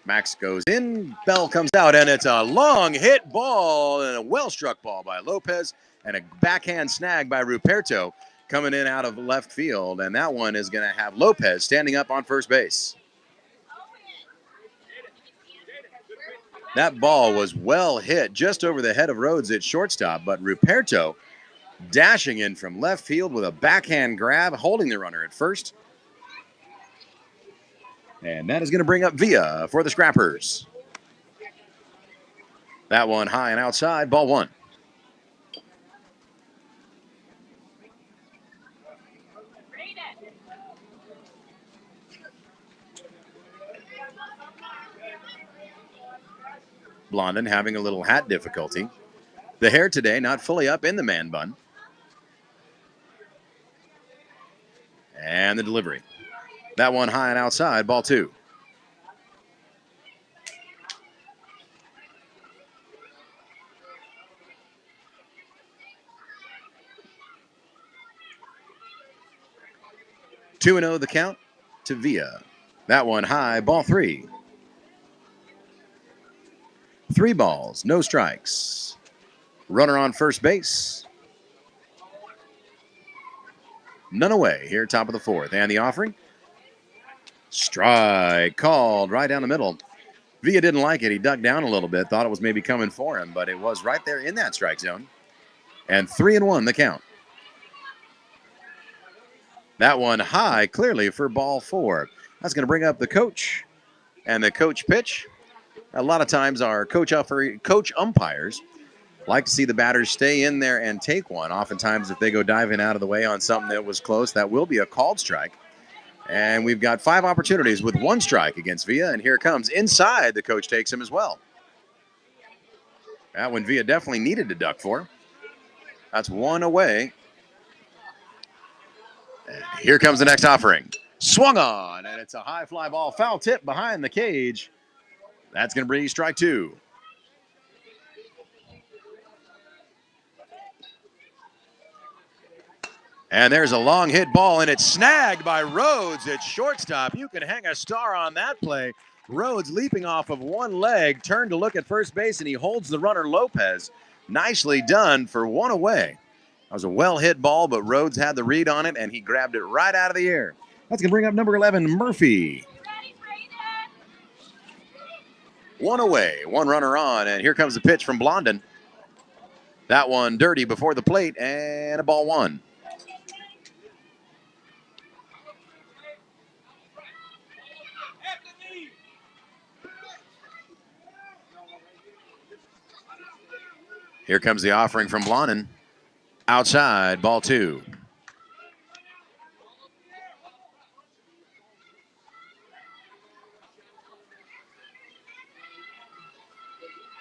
Max goes in, Bell comes out, and it's a long hit ball and a well-struck ball by Lopez and a backhand snag by Ruperto coming in out of left field. And that one is going to have Lopez standing up on first base. That ball was well hit just over the head of Rhodes at shortstop, but Ruperto dashing in from left field with a backhand grab, holding the runner at first. And that is going to bring up Villa for the Scrappers. That one high and outside, ball 1. Blondin having a little hat difficulty. The hair today not fully up in the man bun. And the delivery. That one high and outside, ball 2. Two and 0 the count to Villa. That one high, ball 3. 3 balls, no strikes. Runner on first base. none away here, top of the fourth. And the offering. Strike called right down the middle. Villa didn't like it. He ducked down a little bit, thought it was maybe coming for him, but it was right there in that strike zone. And 3-1 the count. That one high, clearly for ball 4. That's going to bring up the coach. And the coach pitch. A lot of times our coach umpires like to see the batters stay in there and take one. Oftentimes if they go diving out of the way on something that was close, that will be a called strike. And we've got 5 opportunities with 1 strike against Villa. And here it comes. Inside, the coach takes him as well. That one Villa definitely needed to duck for. That's 1 away. And here comes the next offering. Swung on, and it's a high fly ball. Foul tip behind the cage. That's going to bring strike 2. And there's a long hit ball, and it's snagged by Rhodes at shortstop. You can hang a star on that play. Rhodes leaping off of one leg, turned to look at first base, and he holds the runner Lopez. Nicely done for 1 away. That was a well-hit ball, but Rhodes had the read on it, and he grabbed it right out of the air. That's going to bring up number 11, Murphy. 1 away, 1 runner on, and here comes the pitch from Blondin. That one dirty before the plate, and a ball 1. Here comes the offering from Blondin. Outside, ball 2.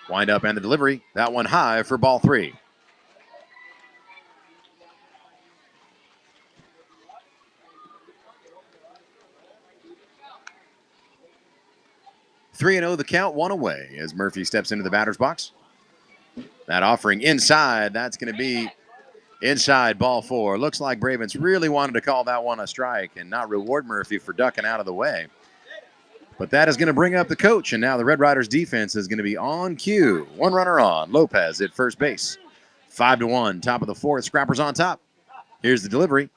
Wind up and the delivery. That one high for ball 3. Three and 0 the count, 1 away as Murphy steps into the batter's box. That offering inside, that's going to be inside, ball 4. Looks like Bravens really wanted to call that one a strike and not reward Murphy for ducking out of the way. But that is going to bring up the coach, and now the Red Ryderz defense is going to be on cue. 1 runner on, Lopez at first base. 5-1, top of the 4th, Scrappers on top. Here's the delivery,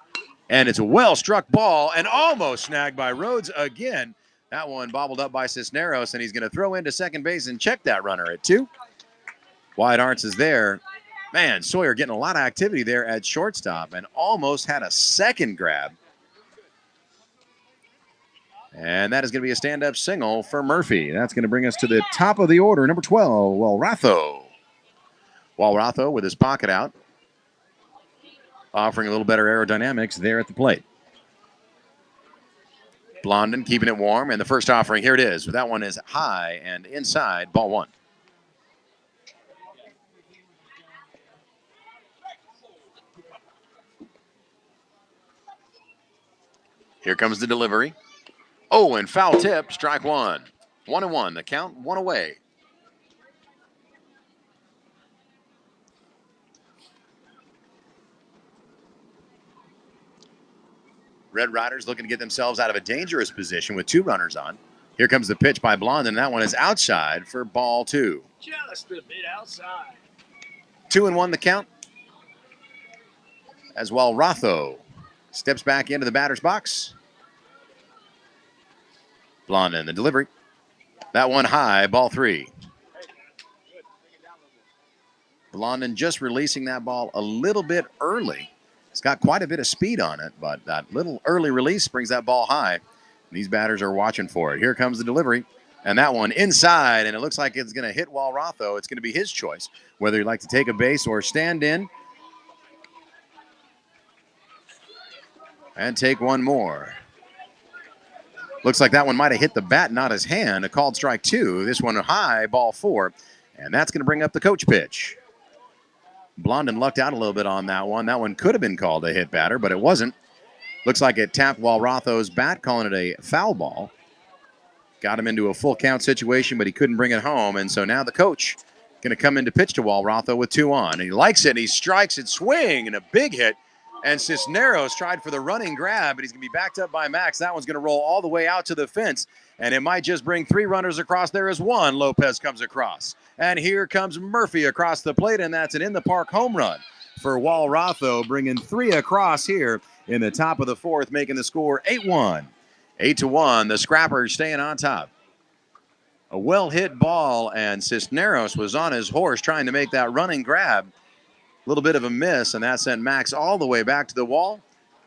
and it's a well-struck ball and almost snagged by Rhodes again. That one bobbled up by Cisneros, and he's going to throw into second base and check that runner at 2. Wyatt Arntz is there. Man, Sawyer getting a lot of activity there at shortstop and almost had a second grab. And that is going to be a stand-up single for Murphy. That's going to bring us to the top of the order, number 12, Walratho. Walratho with his pocket out, offering a little better aerodynamics there at the plate. Blondin keeping it warm, and the first offering, here it is. That one is high and inside, ball 1. Here comes the delivery. Oh, and foul tip, strike 1. 1-1, the count, 1 away. Red Ryderz looking to get themselves out of a dangerous position with 2 runners on. Here comes the pitch by Blondin. That one is outside for ball 2. Just a bit outside. 2-1 the count. As well, Walratho steps back into the batter's box. Blondin, the delivery. That one high, ball 3. Blondin just releasing that ball a little bit early. It's got quite a bit of speed on it, but that little early release brings that ball high. These batters are watching for it. Here comes the delivery. And that one inside, and it looks like it's going to hit Walratho. It's going to be his choice, whether he'd like to take a base or stand in. And take one more. Looks like that one might have hit the bat, not his hand. A called strike 2. This one high, ball 4. And that's going to bring up the coach pitch. Blondin lucked out a little bit on that one. That one could have been called a hit batter, but it wasn't. Looks like it tapped Walratho's bat, calling it a foul ball. Got him into a full count situation, but he couldn't bring it home. And so now the coach going to come in to pitch to Walratho with 2 on. And he likes it, and he strikes it, swing, and a big hit. And Cisneros tried for the running grab, but he's going to be backed up by Max. That one's going to roll all the way out to the fence, and it might just bring 3 runners across there as 1. Lopez comes across. And here comes Murphy across the plate, and that's an in-the-park home run for Walratho, bringing 3 across here. in the top of the fourth, making the score 8-1. 8-1, the Scrappers staying on top. A well-hit ball, and Cisneros was on his horse trying to make that running grab. A little bit of a miss, and that sent Max all the way back to the wall.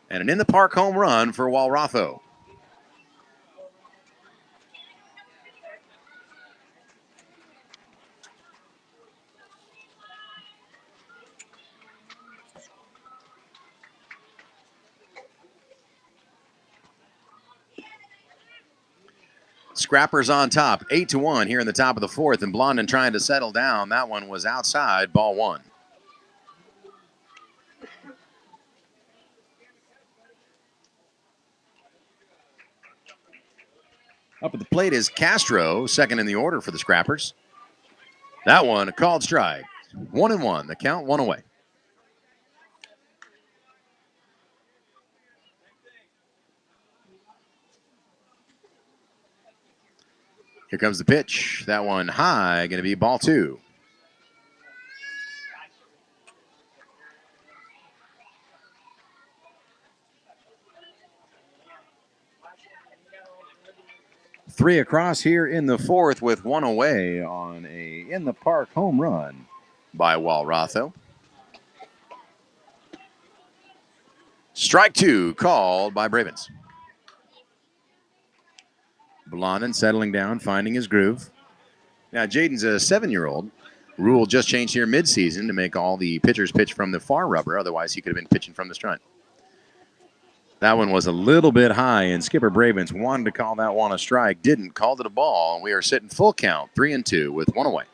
And an in-the-park home run for Walratho. Scrappers on top, 8-1 here in the top of the fourth, and Blondin trying to settle down. That one was outside, ball one. Up at the plate is Castro, second in the order for the Scrappers. That one, a called strike. 1-1, the count, one away. Here comes the pitch. That one high, going to be ball two. Three across here in the fourth with one away on a in-the-park home run by Walratho. Strike two called by Bravens. Blondin settling down, finding his groove. Now, Jaden's a 7-year-old. Rule just changed here midseason to make all the pitchers pitch from the far rubber. Otherwise, he could have been pitching from the front. That one was a little bit high, and Skipper Bravens wanted to call that one a strike. Didn't. Called it a ball, and we are sitting full count, 3-2 with one away.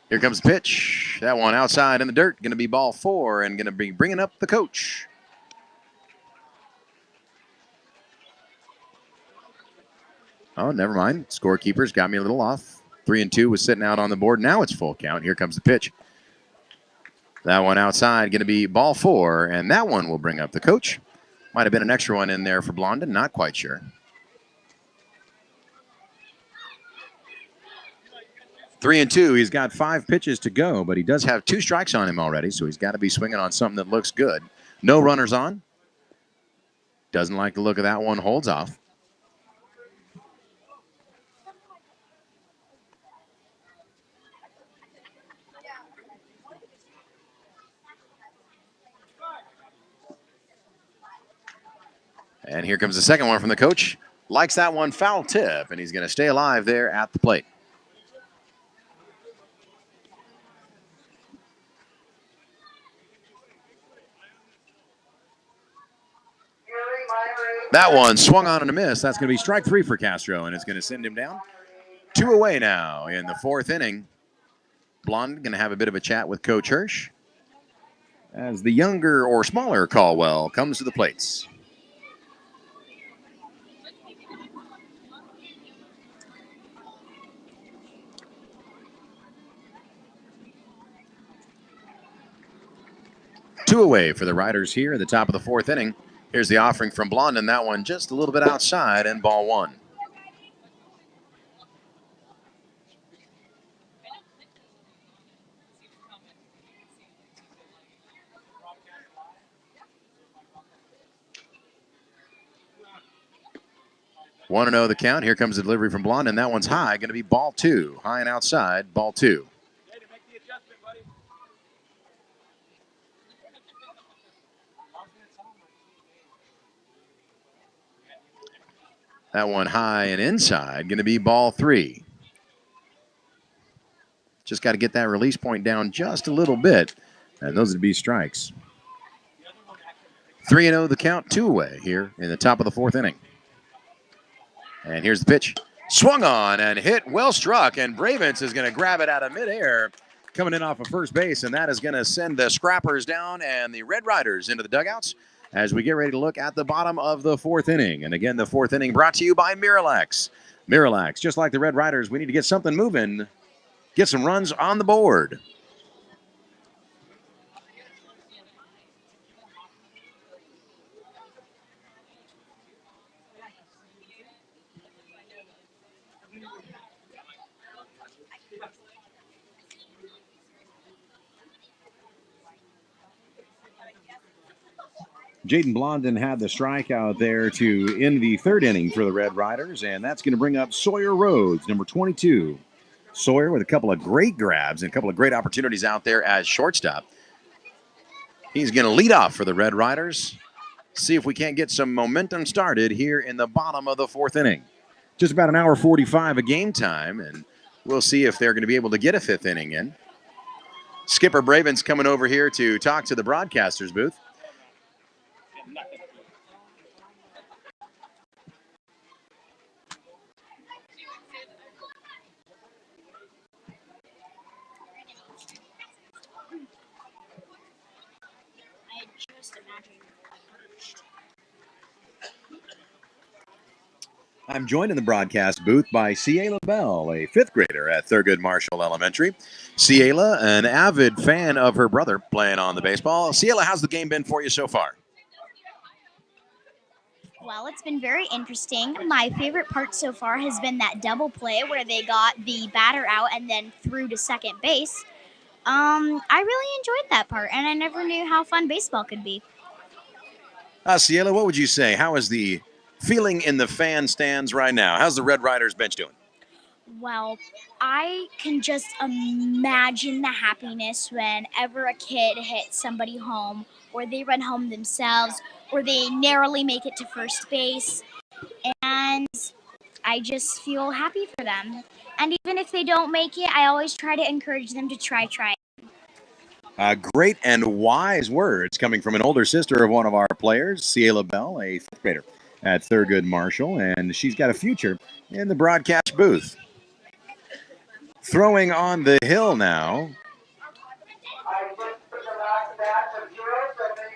Here comes the pitch. That one outside in the dirt. Going to be ball four, and going to be bringing up the coach. Oh, never mind. Scorekeepers got me a little off. 3-2 was sitting out on the board. Now it's full count. Here comes the pitch. That one outside, going to be ball four, and that one will bring up the coach. Might have been an extra one in there for Blondin. Not quite sure. 3-2. He's got 5 pitches to go, but he does have 2 strikes on him already, so he's got to be swinging on something that looks good. No runners on. Doesn't like the look of that one. Holds off. And here comes the second one from the coach. Likes that one, foul tip, and he's going to stay alive there at the plate. That one swung on and a miss. That's going to be strike 3 for Castro, and it's going to send him down. 2 away now in the fourth inning. Blondin going to have a bit of a chat with Coach Hirsch as the younger or smaller Colwell comes to the plates. Two away for the Ryderz here at the top of the fourth inning. Here's the offering from Blondin. That one just a little bit outside, and ball one. Want to know the count? Here comes the delivery from Blondin. That one's high. Going to be ball two. High and outside, ball two. That one high and inside. Going to be ball three. Just got to get that release point down just a little bit. And those would be strikes. 3-0 the count. 2 away here in the top of the fourth inning. And here's the pitch. Swung on and hit, well struck, and Bravens is going to grab it out of midair, coming in off of first base, and that is going to send the Scrappers down and the Red Ryderz into the dugouts as we get ready to look at the bottom of the fourth inning. And again, the fourth inning brought to you by Miralax. Miralax, just like the Red Ryderz, we need to get something moving, get some runs on the board. Jaden Blondin had the strikeout there to end the third inning for the Red Riders, and that's going to bring up Sawyer Rhodes, number 22. Sawyer with a couple of great grabs and a couple of great opportunities out there as shortstop. He's going to lead off for the Red Riders. See if we can't get some momentum started here in the bottom of the fourth inning. Just about an hour 45 of game time, and we'll see if they're going to be able to get a fifth inning in. Skipper Braven's coming over here to talk to the broadcaster's booth. I'm joined in the broadcast booth by Ciela Bell, a fifth grader at Thurgood Marshall Elementary. Ciela, an avid fan of her brother playing on the baseball. Ciela, how's the game been for you so far? Well, it's been very interesting. My favorite part so far has been that double play where they got the batter out and then threw to second base. I really enjoyed that part, and I never knew how fun baseball could be. Ciela, what would you say? How is the feeling in the fan stands right now? How's the Red Riders bench doing? Well, I can just imagine the happiness whenever a kid hits somebody home, or they run home themselves, or they narrowly make it to first base. And I just feel happy for them. And even if they don't make it, I always try to encourage them to try. Great and wise words coming from an older sister of one of our players, Ciela Bell, a fifth grader at Thurgood Marshall, and she's got a future in the broadcast booth. Throwing on the hill now.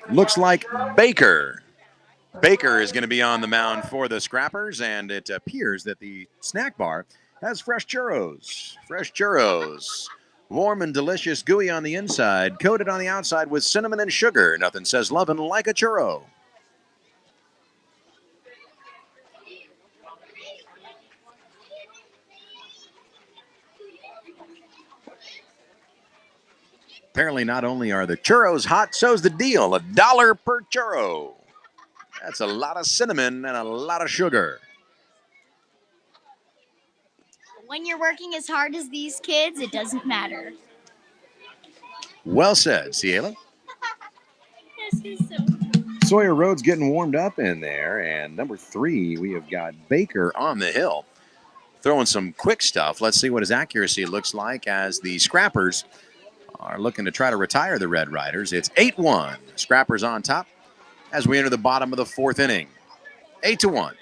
Looks like Baker. Baker is going to be on the mound for the Scrappers, and it appears that the snack bar has fresh churros. Fresh churros. Warm and delicious, gooey on the inside, coated on the outside with cinnamon and sugar. Nothing says lovin' like a churro. Apparently, not only are the churros hot, so's the deal. $1 per churro. That's a lot of cinnamon and a lot of sugar. When you're working as hard as these kids, it doesn't matter. Well said, Ciela. So Sawyer Rhodes getting warmed up in there. And number 3, we have got Baker on the hill. Throwing some quick stuff. Let's see what his accuracy looks like as the Scrappers are looking to try to retire the Red Riders. It's 8-1. Scrappers on top as we enter the bottom of the fourth inning. 8-1.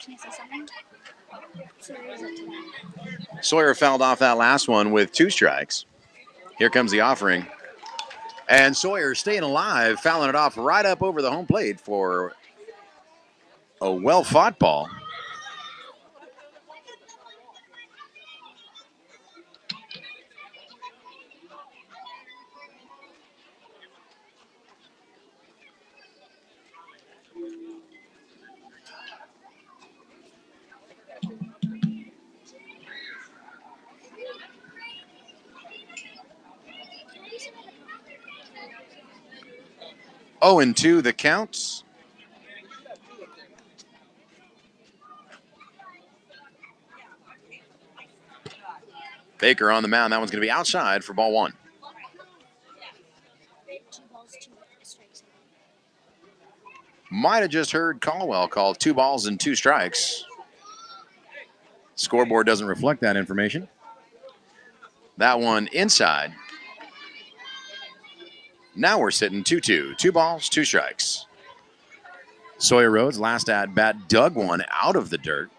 can I say something? Sawyer fouled off that last one with 2 strikes. Here comes the offering. And Sawyer staying alive, fouling it off right up over the home plate for a well-fought ball. 0-2 the counts. Baker on the mound. That one's going to be outside for ball 1. 2 balls, 2 strikes. Might have just heard Colwell call 2 balls and 2 strikes. Scoreboard doesn't reflect that information. That one inside. Now we're sitting 2-2. 2 balls, 2 strikes. Sawyer Rhodes, last at bat, dug one out of the dirt.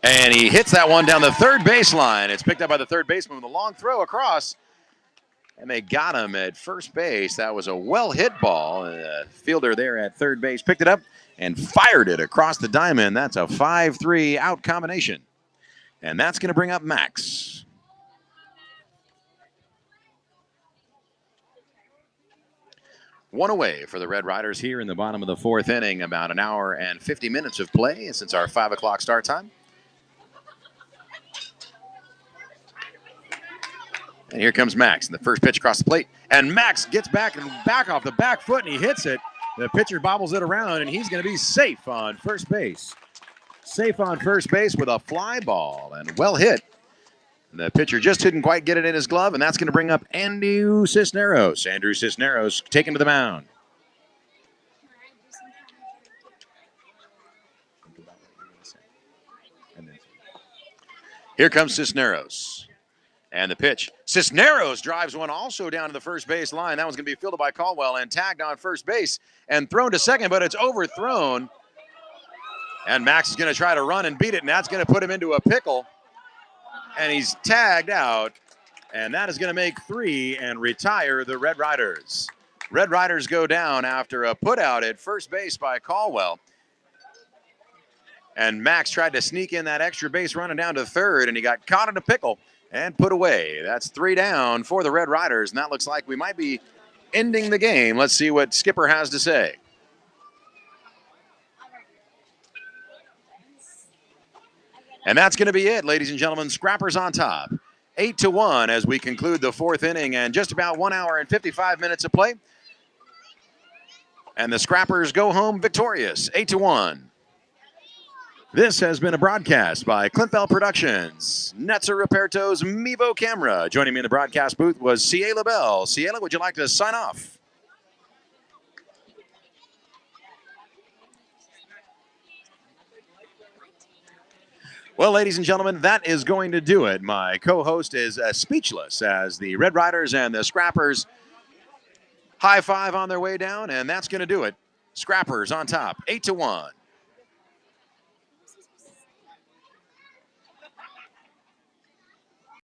And he hits that one down the third baseline. It's picked up by the third baseman with a long throw across. And they got him at first base. That was a well-hit ball. The fielder there at third base picked it up and fired it across the diamond. That's a 5-3 out combination. And that's going to bring up Max. One away for the Red Riders here in the bottom of the 4th inning. About an hour and 50 minutes of play since our 5 o'clock start time. And here comes Max. And the first pitch across the plate. And Max gets back off the back foot and he hits it. The pitcher bobbles it around and he's going to be safe on first base. Safe on first base with a fly ball and well hit. The pitcher just didn't quite get it in his glove, and that's going to bring up Andrew Cisneros. Andrew Cisneros taken to the mound. Here comes Cisneros. And the pitch. Cisneros drives one also down to the first base line. That one's going to be fielded by Colwell and tagged on first base and thrown to second, but it's overthrown. And Max is going to try to run and beat it, and that's going to put him into a pickle. And he's tagged out, and that is going to make 3 and retire the Red Riders. Red Riders go down after a put out at first base by Colwell. And Max tried to sneak in that extra base running down to third, and he got caught in a pickle and put away. That's 3 down for the Red Riders, and that looks like we might be ending the game. Let's see what Skipper has to say. And that's going to be it, ladies and gentlemen. Scrappers on top. 8-1 as we conclude the 4th inning and just about 1 hour and 55 minutes of play. And the Scrappers go home victorious, 8-1. This has been a broadcast by Clint Productions, Netzer Reperto's Mevo Camera. Joining me in the broadcast booth was Ciela Bell. Ciela, would you like to sign off? Well, ladies and gentlemen, that is going to do it. My co-host is speechless as the Red Riders and the Scrappers high five on their way down, and that's going to do it. Scrappers on top, 8-1.